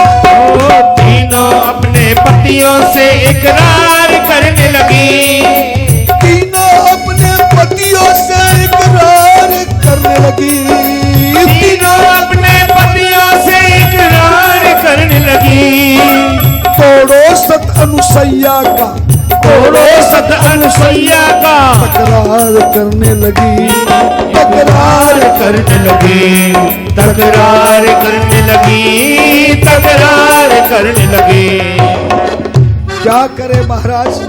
तीनों अपने पतियों से इकरार करने लगी। तीनों अपने पतियों से इकरार करने लगी। तीनों अपने पतियों से इकरार करने लगी। तोड़ो सत अनुसैया का, तोड़ो सत अनुसैया का तकरार करने लगी। तकरार करने लगी। तकरार करने लगी। तकरार करने लगी। क्या करे महाराज?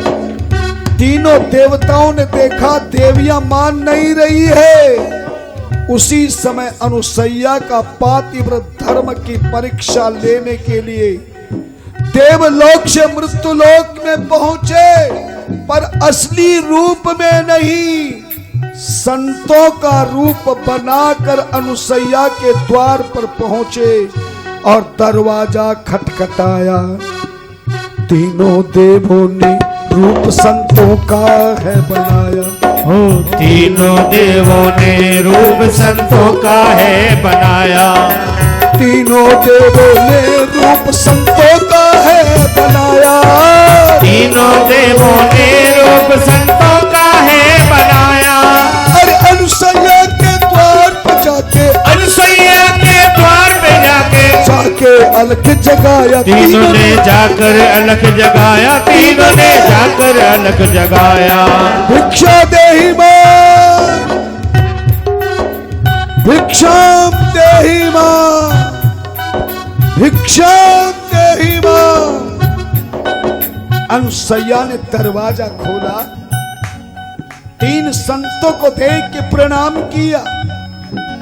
तीनों देवताओं ने देखा देवियां मान नहीं रही है। उसी समय अनुसैया का पातिव्रत धर्म की परीक्षा लेने के लिए देवलोक से मृत्युलोक में पहुंचे, पर असली रूप में नहीं, संतों का रूप बनाकर अनुसैया के द्वार पर पहुंचे और दरवाजा खटखटाया। तीनों देवों ने रूप संतों का है बनाया। हो तीनों देवों ने रूप संतों का है बनाया। तीनों देवों ने रूप संतों का है बनाया। तीनों देवों ने रूप संतों का है बनाया। जाके अलख जगाया, तीनों ने जाकर अलख जगाया, तीनों ने जाकर अलख जगाया। भिक्षा देहि मां, भिक्षाम देहि मां, भिक्षाम देहि मां। अनुसैया ने दरवाजा खोला, तीन संतों को देख के प्रणाम किया,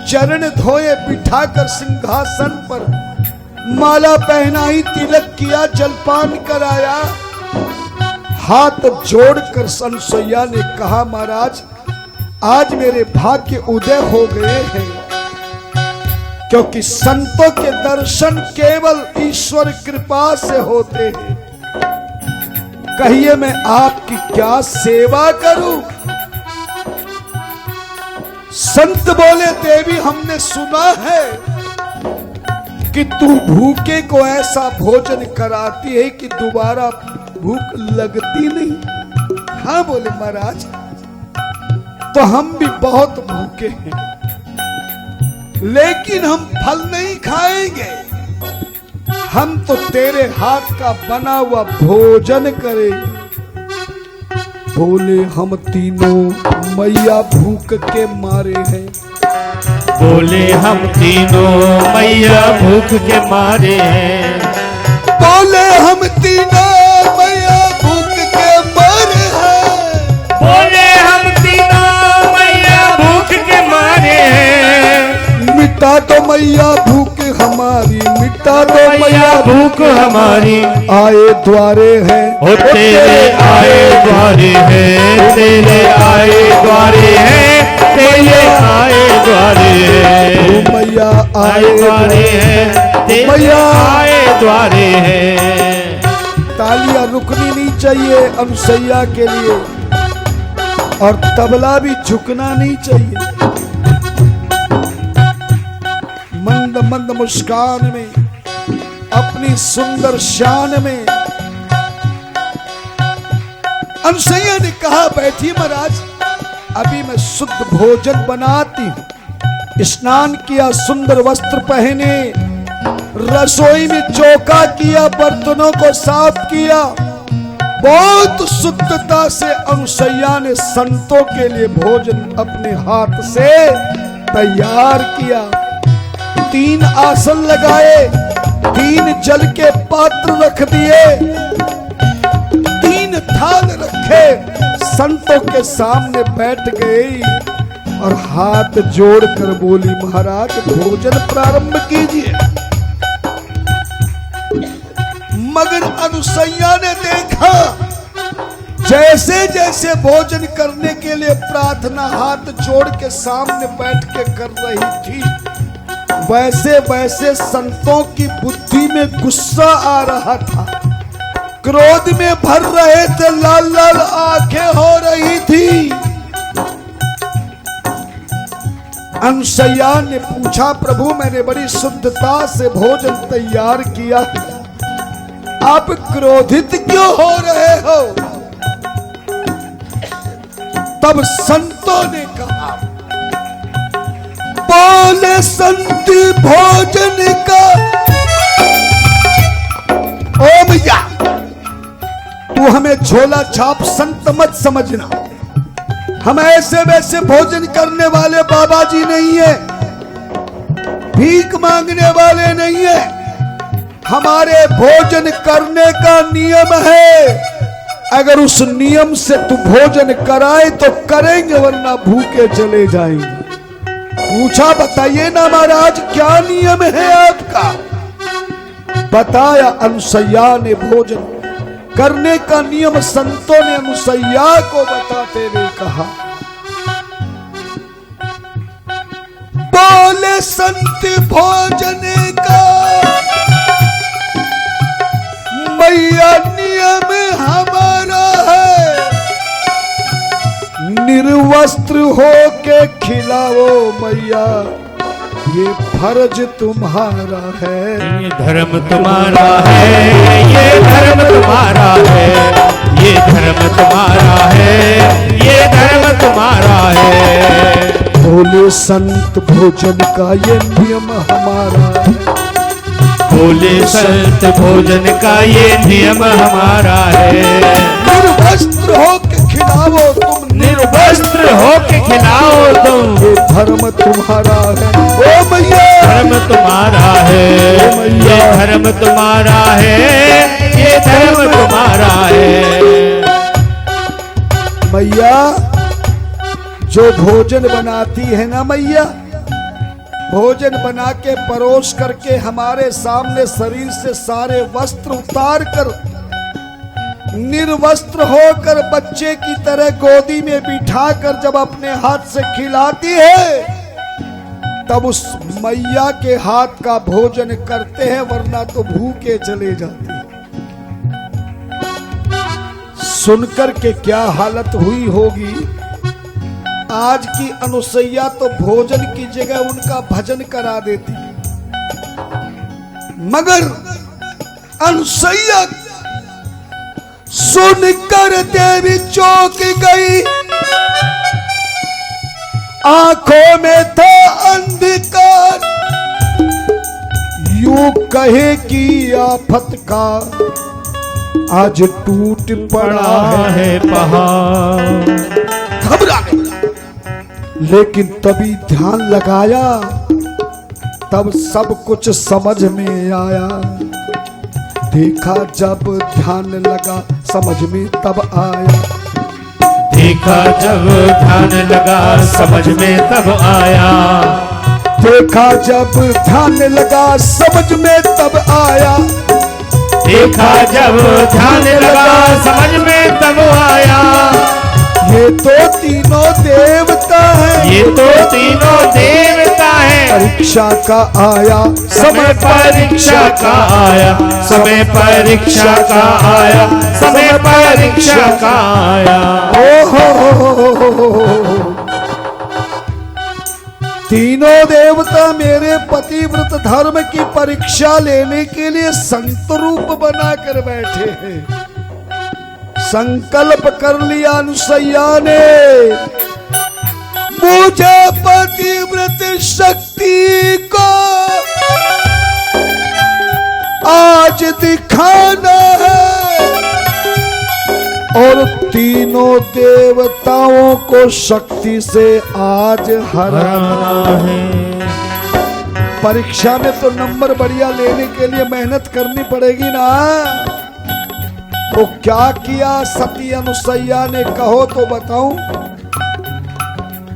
चरण धोए, बिठाकर सिंहासन पर माला पहनाई, तिलक किया, जलपान कराया। हाथ जोड़कर अनुसैया ने कहा, महाराज आज मेरे भाग्य उदय हो गए हैं, क्योंकि संतों के दर्शन केवल ईश्वर कृपा से होते हैं। कहिए मैं आपकी क्या सेवा करूं? संत बोले, देवी हमने सुना है कि तू भूखे को ऐसा भोजन कराती है कि दोबारा भूख लगती नहीं। हाँ बोले महाराज, तो हम भी बहुत भूखे हैं, लेकिन हम फल नहीं खाएंगे, हम तो तेरे हाथ का बना हुआ भोजन करेंगे। बोले हम तीनों मैया भूख के मारे हैं, बोले हम तीनों मैया भूख के मारे हैं। बोले हम तीनों मैया भूख के मारे हैं, बोले हम तीनों मैया भूख के मारे हैं। मिटा तो मैया भूख हमारी, मिटा तो मैया भूख हमारी, आए द्वारे हैं, ओ तेरे आए द्वारे हैं, तेरे आए द्वारे हैं, तेरे आए द्वारे हैं। मैया आए द्वारे हैं, तेरे मैया आए द्वारे हैं। तालियां रुकनी नहीं चाहिए अनुसैया के लिए, और तबला भी झुकना नहीं चाहिए। मंद मंद मुस्कान में, अपनी सुंदर शान में अनुसैया ने कहा, बैठिए महाराज, अभी मैं शुद्ध भोजन बनाती हूं। स्नान किया, सुंदर वस्त्र पहने, रसोई में चौका किया, बर्तनों को साफ किया। बहुत शुद्धता से अनुसैया ने संतों के लिए भोजन अपने हाथ से तैयार किया। 3 आसन लगाए, 3 जल के पात्र रख दिए, 3 थाल रखे, संतों के सामने बैठ गई और हाथ जोड़कर बोली, महाराज भोजन प्रारंभ कीजिए। मगर अनुसैया ने देखा, जैसे जैसे भोजन करने के लिए प्रार्थना हाथ जोड़ के सामने बैठ के कर रही थी, वैसे वैसे संतों की बुद्धि में गुस्सा आ रहा था, क्रोध में भर रहे थे, लाल लाल आंखें हो रही थी। अनुसैया ने पूछा, प्रभु मैंने बड़ी शुद्धता से भोजन तैयार किया, आप क्रोधित क्यों हो रहे हो? तब संतों ने कहा, बोले संत भोजन का, ओ भैया तू हमें झोला छाप संत मत समझना, हम ऐसे वैसे भोजन करने वाले बाबा जी नहीं है, भीख मांगने वाले नहीं है। हमारे भोजन करने का नियम है, अगर उस नियम से तू भोजन कराए तो करेंगे, वरना भूखे चले जाएंगे। पूछा, बताइए ना महाराज क्या नियम है आपका? बताया अनुसैया ने भोजन करने का नियम संतों ने अनुसैया को बताते हुए कहा। बोले संत भोजन का मैया नियम हमारा है, निर्वस्त्र हो के खिलाओ मैया, ये फर्ज तुम्हारा है। ये धर्म तुम्हारा है, ये धर्म तुम्हारा है, ये धर्म तुम्हारा है, ये धर्म तुम्हारा है। बोले संत भोजन का ये नियम हमारा है, बोले संत भोजन का ये नियम हमारा है। निर्वस्त्र हो के खिलाओ तुम, निर्वस्त्र हो के खिलाओ तुम, ये धर्म तुम्हारा है। ओ मैया धर्म तुम्हारा है, ये धर्म तुम्हारा है, ये धर्म तुम्हारा है। मैया जो भोजन बनाती है ना मैया, भोजन बना के परोस करके हमारे सामने शरीर से सारे वस्त्र उतार कर निर्वस्त्र होकर बच्चे की तरह गोदी में बिठाकर जब अपने हाथ से खिलाती है, तब उस मैया के हाथ का भोजन करते हैं, वरना तो भूखे चले जाते हैं। सुनकर के क्या हालत हुई होगी। आज की अनुसैया तो भोजन की जगह उनका भजन करा देती, मगर अनुसैया सुनकर देवी चौंक गई। आंखों में था अंधकार, यूं कहे कि आफत का आज टूट पड़ा है पहाड़। घबरा गई, लेकिन तभी ध्यान लगाया, तब सब कुछ समझ में आया। देखा जब ध्यान लगा समझ में तब आया, देखा जब ध्यान लगा समझ में तब आया, देखा जब ध्यान लगा समझ में तब आया, देखा जब ध्यान लगा समझ में तब आया। ये तो तीनों देवता है, ये तो तीनों देवता है, परीक्षा का आया समय परीक्षा का आया, समय परीक्षा का आया, समय परीक्षा का आया। तीनों देवता मेरे पतिव्रत धर्म की परीक्षा लेने के लिए संत रूप बनाकर बैठे हैं। संकल्प कर लिया अनुसैया ने, मुझे पतिव्रत शक्ति को आज दिखाना है और तीनों देवताओं को शक्ति से आज हराना है। परीक्षा में तो नंबर बढ़िया लेने के लिए मेहनत करनी पड़ेगी ना। तो क्या किया सती अनुसैया ने, कहो तो बताऊं।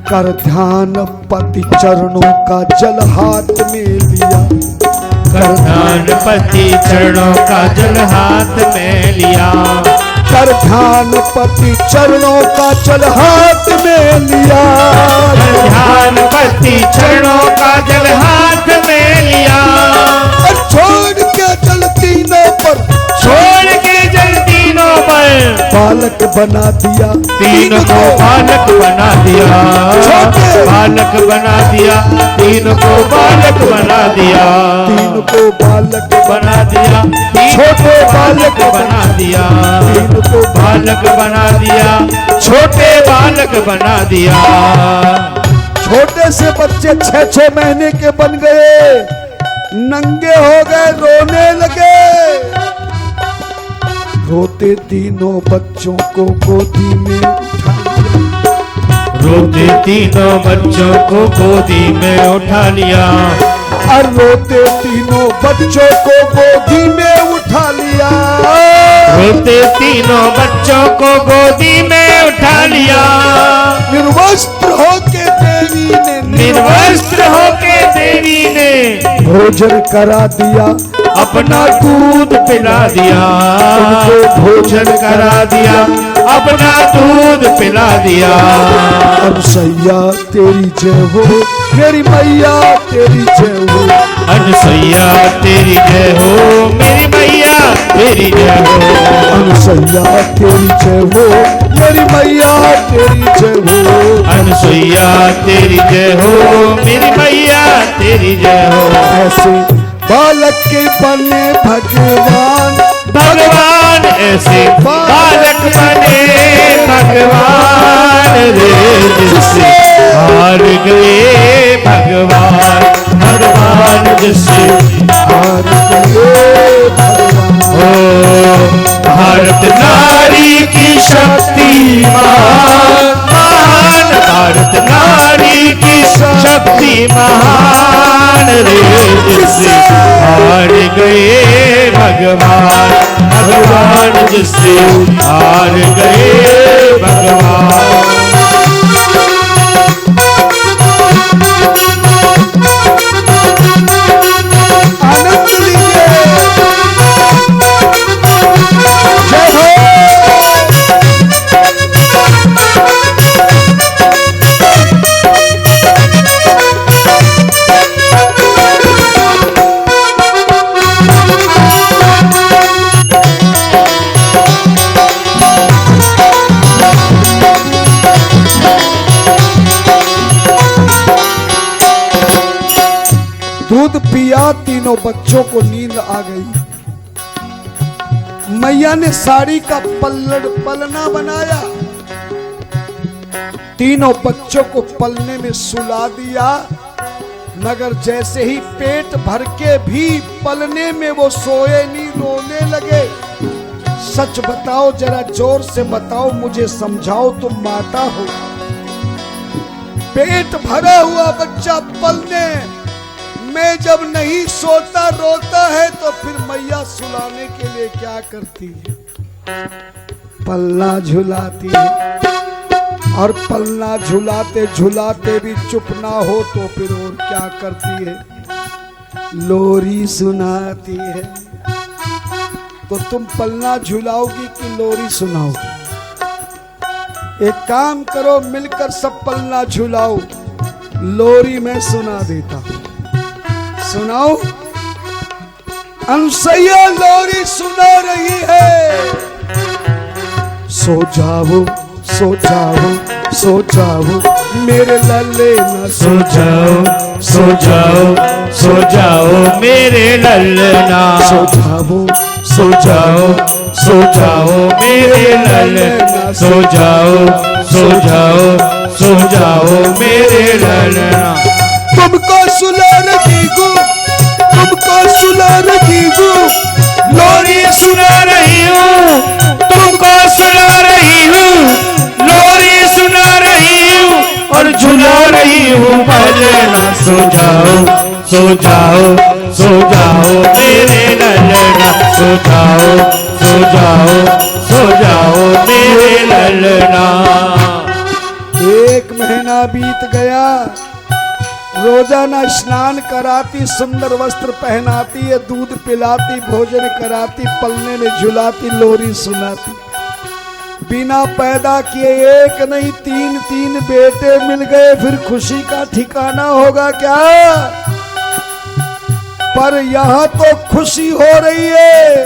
कर ध्यान पति चरणों का जल हाथ में लिया, कर ध्यान पति चरणों का जल हाथ में लिया, कर ध्यान पति चरणों का जल हाथ में लिया, कर ध्यान पति चरणों का जल हाथ में लिया। और छोड़ के जल तीनों पर, छोड़ के जल तीनों पर बालक बना दिया, तीनों को बालक बना दिया, बालक बना दिया, तीनों को बालक बना दिया, तीनों को बालक बना दिया, छोटे बालक बना दिया, तीनों को बालक बना दिया, छोटे बालक बना दिया। छोटे से बच्चे 6-6 महीने के बन गए, नंगे हो गए, रोने लगे। रोते तीनों बच्चों को गोदी में उठा लिया, रोते तीनों बच्चों को गोदी में उठा लिया, और रोते तीनों बच्चों को गोदी में उठा लिया, रोते तीनों बच्चों को गोदी में उठा लिया। निर्वस्त्र होके देवी ने, निर्वस्त्र होके देवी ने भोजन करा दिया, अपना दूध पिला दिया, उनको भोजन करा दिया, अपना दूध पिला दिया। अनुसैया तेरी जय हो, मेरी मैया तेरी जय हो, अनुसैया तेरी जय हो, मेरी मैया तेरी जय हो, अनुसैया तेरी जय हो, मेरी मैया तेरी जय हो, अनुसैया तेरी जय हो, मेरी मैया तेरी जय हो। ऐसे बालक के बने भगवान, भगवान ऐसे बालक बने भगवान रे, जिससे हार गए भगवान, भगवान भगवान जिससे हार गए भगवान। ओ भारत नारी की शक्ति महान, महान भारत नारी की शक्ति महान रे, जिससे हार गए भगवान, भगवान जिससे हार गए भगवान। आनंद लीजिए, जय हो। दूध पिया, तीनों बच्चों को नींद आ गई। मैया ने साड़ी का पलना बनाया, तीनों बच्चों को पलने में सुला दिया, मगर जैसे ही पेट भर के भी पलने में वो सोए नहीं, रोने लगे। सच बताओ, जरा जोर से बताओ, मुझे समझाओ, तुम माता हो। पेट भरा हुआ बच्चा पलने में जब नहीं सोता, रोता है, तो फिर मैया सुलाने के लिए क्या करती है? पलना झुलाती है। और पलना झुलाते झुलाते भी चुप ना हो तो फिर और क्या करती है? लोरी सुनाती है। तो तुम पलना झुलाओगी कि लोरी सुनाओगी? एक काम करो, मिलकर सब पलना झुलाओ, लोरी मैं सुना देता हूं। सुनाओ। अनुसैया लोरी सुना रही है। सो जाओ, सो जाओ, सो जाओ मेरे लल्ले न सो जाओ, सो जाओ, सो जाओ मेरे ललना, सो जाओ, सो जाओ, सो जाओ मेरे ललना, सो जाओ, सो जाओ, सो जाओ मेरे ललना। तुमको सुला रही हूँ, तुमको सुला रही हूँ, लोरी सुना रही हूँ, तुमको सुना रही हूँ, लोरी सुना रही हूँ और झुला रही हूँ भजना। सो जाओ, सो जाओ, सो जाओ मेरे ललना, सो जाओ, सो जाओ, सो जाओ मेरे ललना। एक महीना बीत गया। रोजाना स्नान कराती, सुंदर वस्त्र पहनाती है, दूध पिलाती, भोजन कराती, पलने में झुलाती, लोरी सुनाती। बिना पैदा किए एक नहीं 3 बेटे मिल गए, फिर खुशी का ठिकाना होगा क्या? पर यहाँ तो खुशी हो रही है,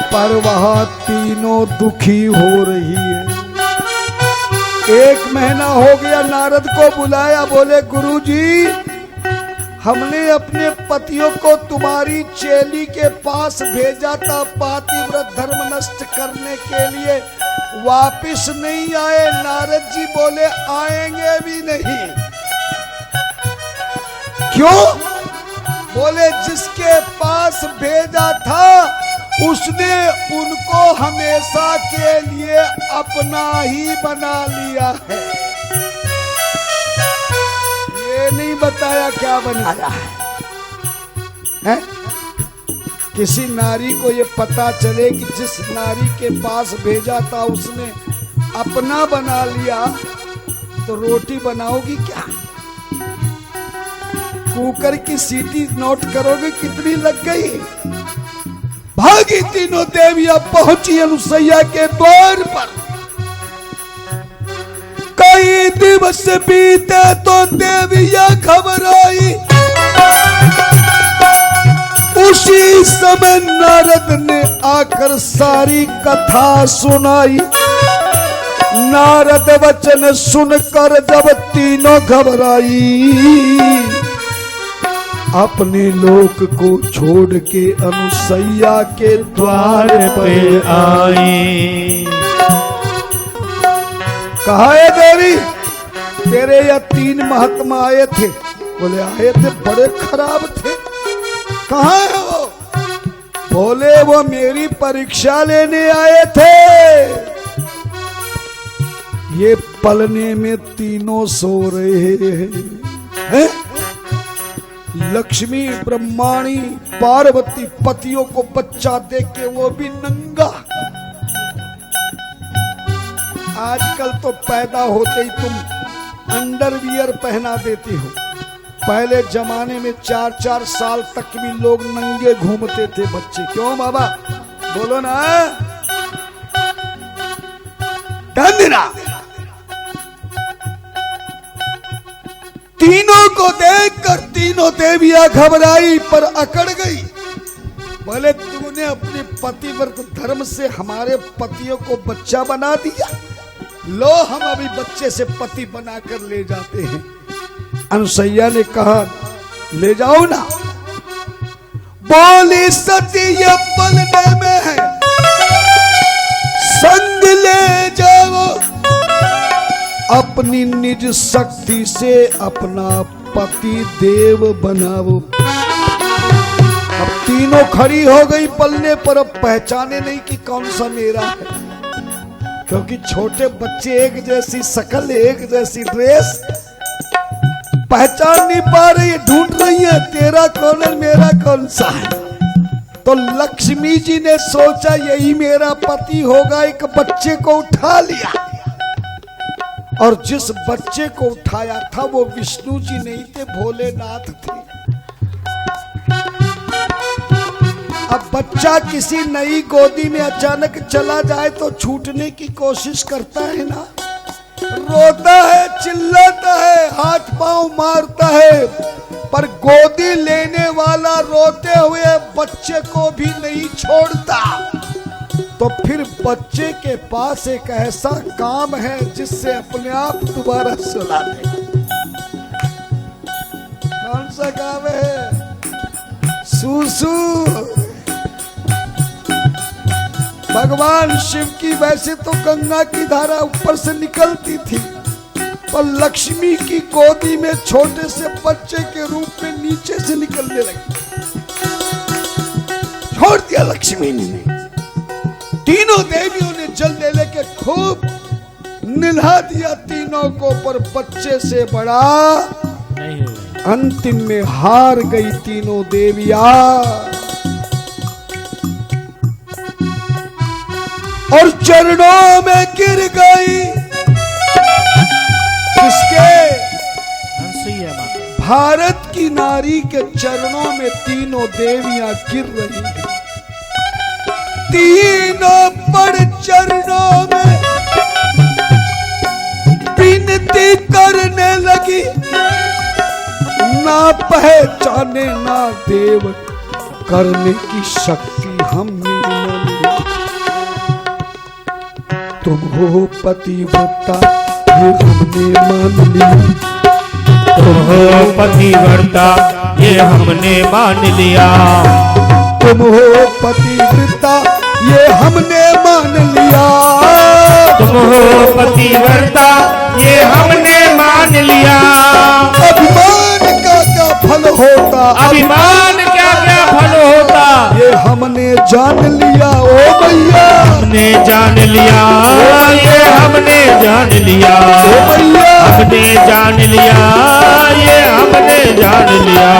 पर वहाँ तीनों दुखी हो रही है। एक महीना हो गया, नारद को बुलाया, बोले गुरुजी, हमने अपने पतियों को तुम्हारी चेली के पास भेजा था पातिव्रत धर्म नष्ट करने के लिए, वापिस नहीं आए। नारद जी बोले आएंगे भी नहीं। क्यों? बोले जिसके पास भेजा था उसने उनको हमेशा के लिए अपना ही बना लिया है। ये नहीं बताया क्या बनाया है? किसी नारी को ये पता चले कि जिस नारी के पास भेजा था उसने अपना बना लिया, तो रोटी बनाओगी क्या? कुकर की सीटी नोट करोगे कितनी लग गई? भागी तीनों देवियां पहुंची अनुसैया के द्वार पर। कई दिवस बीते तो देवियां घबराई। उसी समय नारद ने आकर सारी कथा सुनाई। नारद वचन सुनकर जब तीनों घबराई, अपने लोक को छोड़ के अनुसैया के द्वार पे आई। कहा है देवी, तेरे यह 3 महात्मा आए थे, बोले आए थे, बड़े खराब थे। कहाँ है वो? बोले वो मेरी परीक्षा लेने आए थे। ये पलने में तीनों सो रहे हैं। लक्ष्मी, ब्रह्माणी, पार्वती पतियों को बच्चा दे के वो भी नंगा। आजकल तो पैदा होते ही तुम अंडरवियर पहना देती हो। पहले जमाने में 4-4 साल तक भी लोग नंगे घूमते थे बच्चे। क्यों बाबा? बोलो ना। धन्यना तीनों को देखकर तीनों देवियां घबराई पर अकड़ गई। बोले तूने अपने पतिव्रत धर्म से हमारे पतियों को बच्चा बना दिया। लो हम अभी बच्चे से पति बनाकर ले जाते हैं। अनुसैया ने कहा ले जाओ ना। बोली सती ये पलने में है, संग ले जाओ। अपनी निज शक्ति से अपना पति देव बनाओ। अब तीनों खड़ी हो गई पलने पर। अब पहचाने नहीं कि कौन सा मेरा है, क्योंकि छोटे बच्चे एक जैसी शकल, एक जैसी ड्रेस, पहचान नहीं पा रही, ढूंढ रही है तेरा कौन है मेरा कौन सा है। तो लक्ष्मी जी ने सोचा यही मेरा पति होगा। एक बच्चे को उठा लिया और जिस बच्चे को उठाया था वो विष्णु जी नहीं थे, भोलेनाथ थे। अब बच्चा किसी नई गोदी में अचानक चला जाए तो छूटने की कोशिश करता है ना, रोता है, चिल्लाता है, हाथ पांव मारता है, पर गोदी लेने वाला रोते हुए बच्चे को भी नहीं छोड़ता। तो फिर बच्चे के पास एक ऐसा काम है जिससे अपने आप दोबारा सुला दे। कौन सा काम है? सूसू। भगवान शिव की वैसे तो गंगा की धारा ऊपर से निकलती थी, पर लक्ष्मी की गोदी में छोटे से बच्चे के रूप में नीचे से निकलने लगी। छोड़ दिया लक्ष्मी ने। तीनों देवियों ने जल ले लेके खूब निल्हा दिया तीनों को, पर बच्चे से बड़ा नहीं हुआ। अंतिम में हार गई तीनों देवियां और चरणों में गिर गई। किसके? भारत की नारी के चरणों में तीनों देवियां गिर रही हैं। तीनों पर चरणों में विनती करने लगी। ना पहचाने ना देव करने की शक्ति हमें न मिली। तुम हो पतिव्रता ये हमने मान लिया। तुम हो पतिव्रता ये हमने मान लिया। तुम हो पतिव्रता ये हमने मान लिया। तुम हो पतिव्रता ये हमने मान लिया। अभिमान का क्या फल होता? अभिमान क्या क्या फल होता? ये हमने जान लिया ओ भैया। हमने जान लिया, ये हमने जान लिया ओ भैया। हमने जान लिया, ये हमने जान लिया।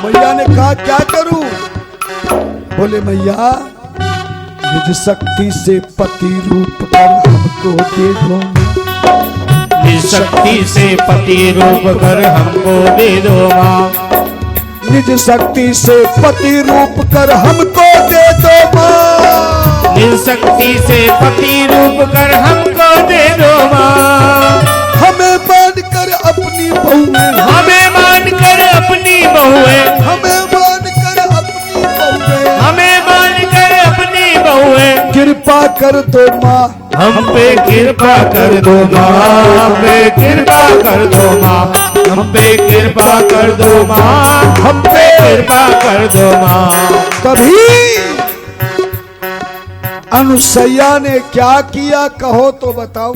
मैया ने कहा क्या करूं? बोले मैया निज शक्ति से पति रूप कर हमको दे दो। निज शक्ति से पति रूप कर हमको दे दो माँ। निज शक्ति से पति रूप कर हमको दे दो माँ। निज शक्ति से पति रूप कर हमको दे दो माँ। हमें मान कर अपनी बहुएं, हमें मान कर अपनी बहुएं, हमें मान कर अपनी बहुएं, हमें मान कर अपनी बहुएं। कृपा कर दो माँ, हम पे कृपा कर दो माँ। हम पे कृपा कर दो माँ। हम पे कृपा कर दो माँ। हम पे कृपा कर दो माँ। तभी अनुसैया ने क्या किया कहो तो बताओ।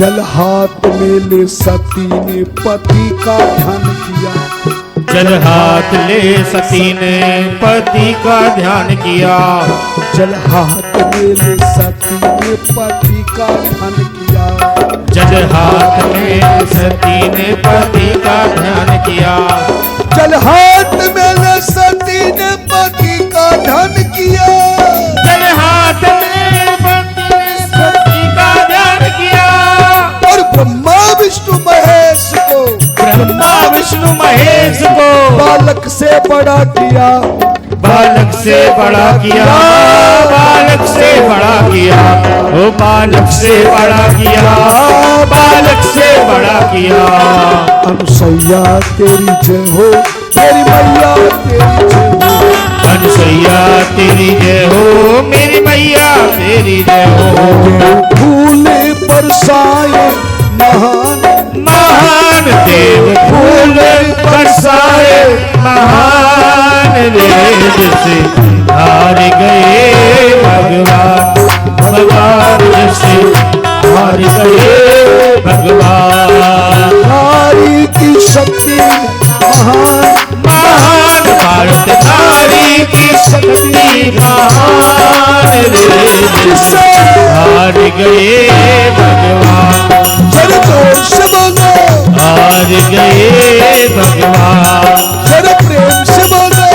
जल हाथ में ले सती ने पति का ध्यान किया। जल हाथ ले सती ने पति का ध्यान किया। जल हाथ में ले सती ने पति का ध्यान किया। जल हाथ में सती ने पति का ध्यान किया। जल हाथ में ले सती ने पति का ध्यान किया। जल हाथ में पति का ध्यान किया। और ब्रह्मा विष्णु महेश को, ब्रह्मा विष्णु महेश को बालक से बड़ा किया। बालक से बड़ा किया। बालक से बड़ा किया। ओ बालक से बड़ा किया। बालक से बड़ा किया। अनुसैया तेरी जय हो, मेरी मैया तेरी जय हो। अनुसैया तेरी जय हो, मेरी मैया तेरी जय हो। फूल बरसाए महान महान देव फूल बरसाए महान वेद से हार गए भगवान। भगवान से हार गए भगवान। नारी की शक्ति महान, महान भारत नारी की शक्ति महान वेद से हार गए भगवान। जर जोर से बोलो, हार गए भगवान। जर प्रेम से बोलो,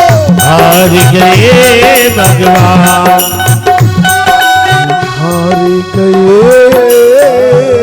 हार गए भगवान। हार गए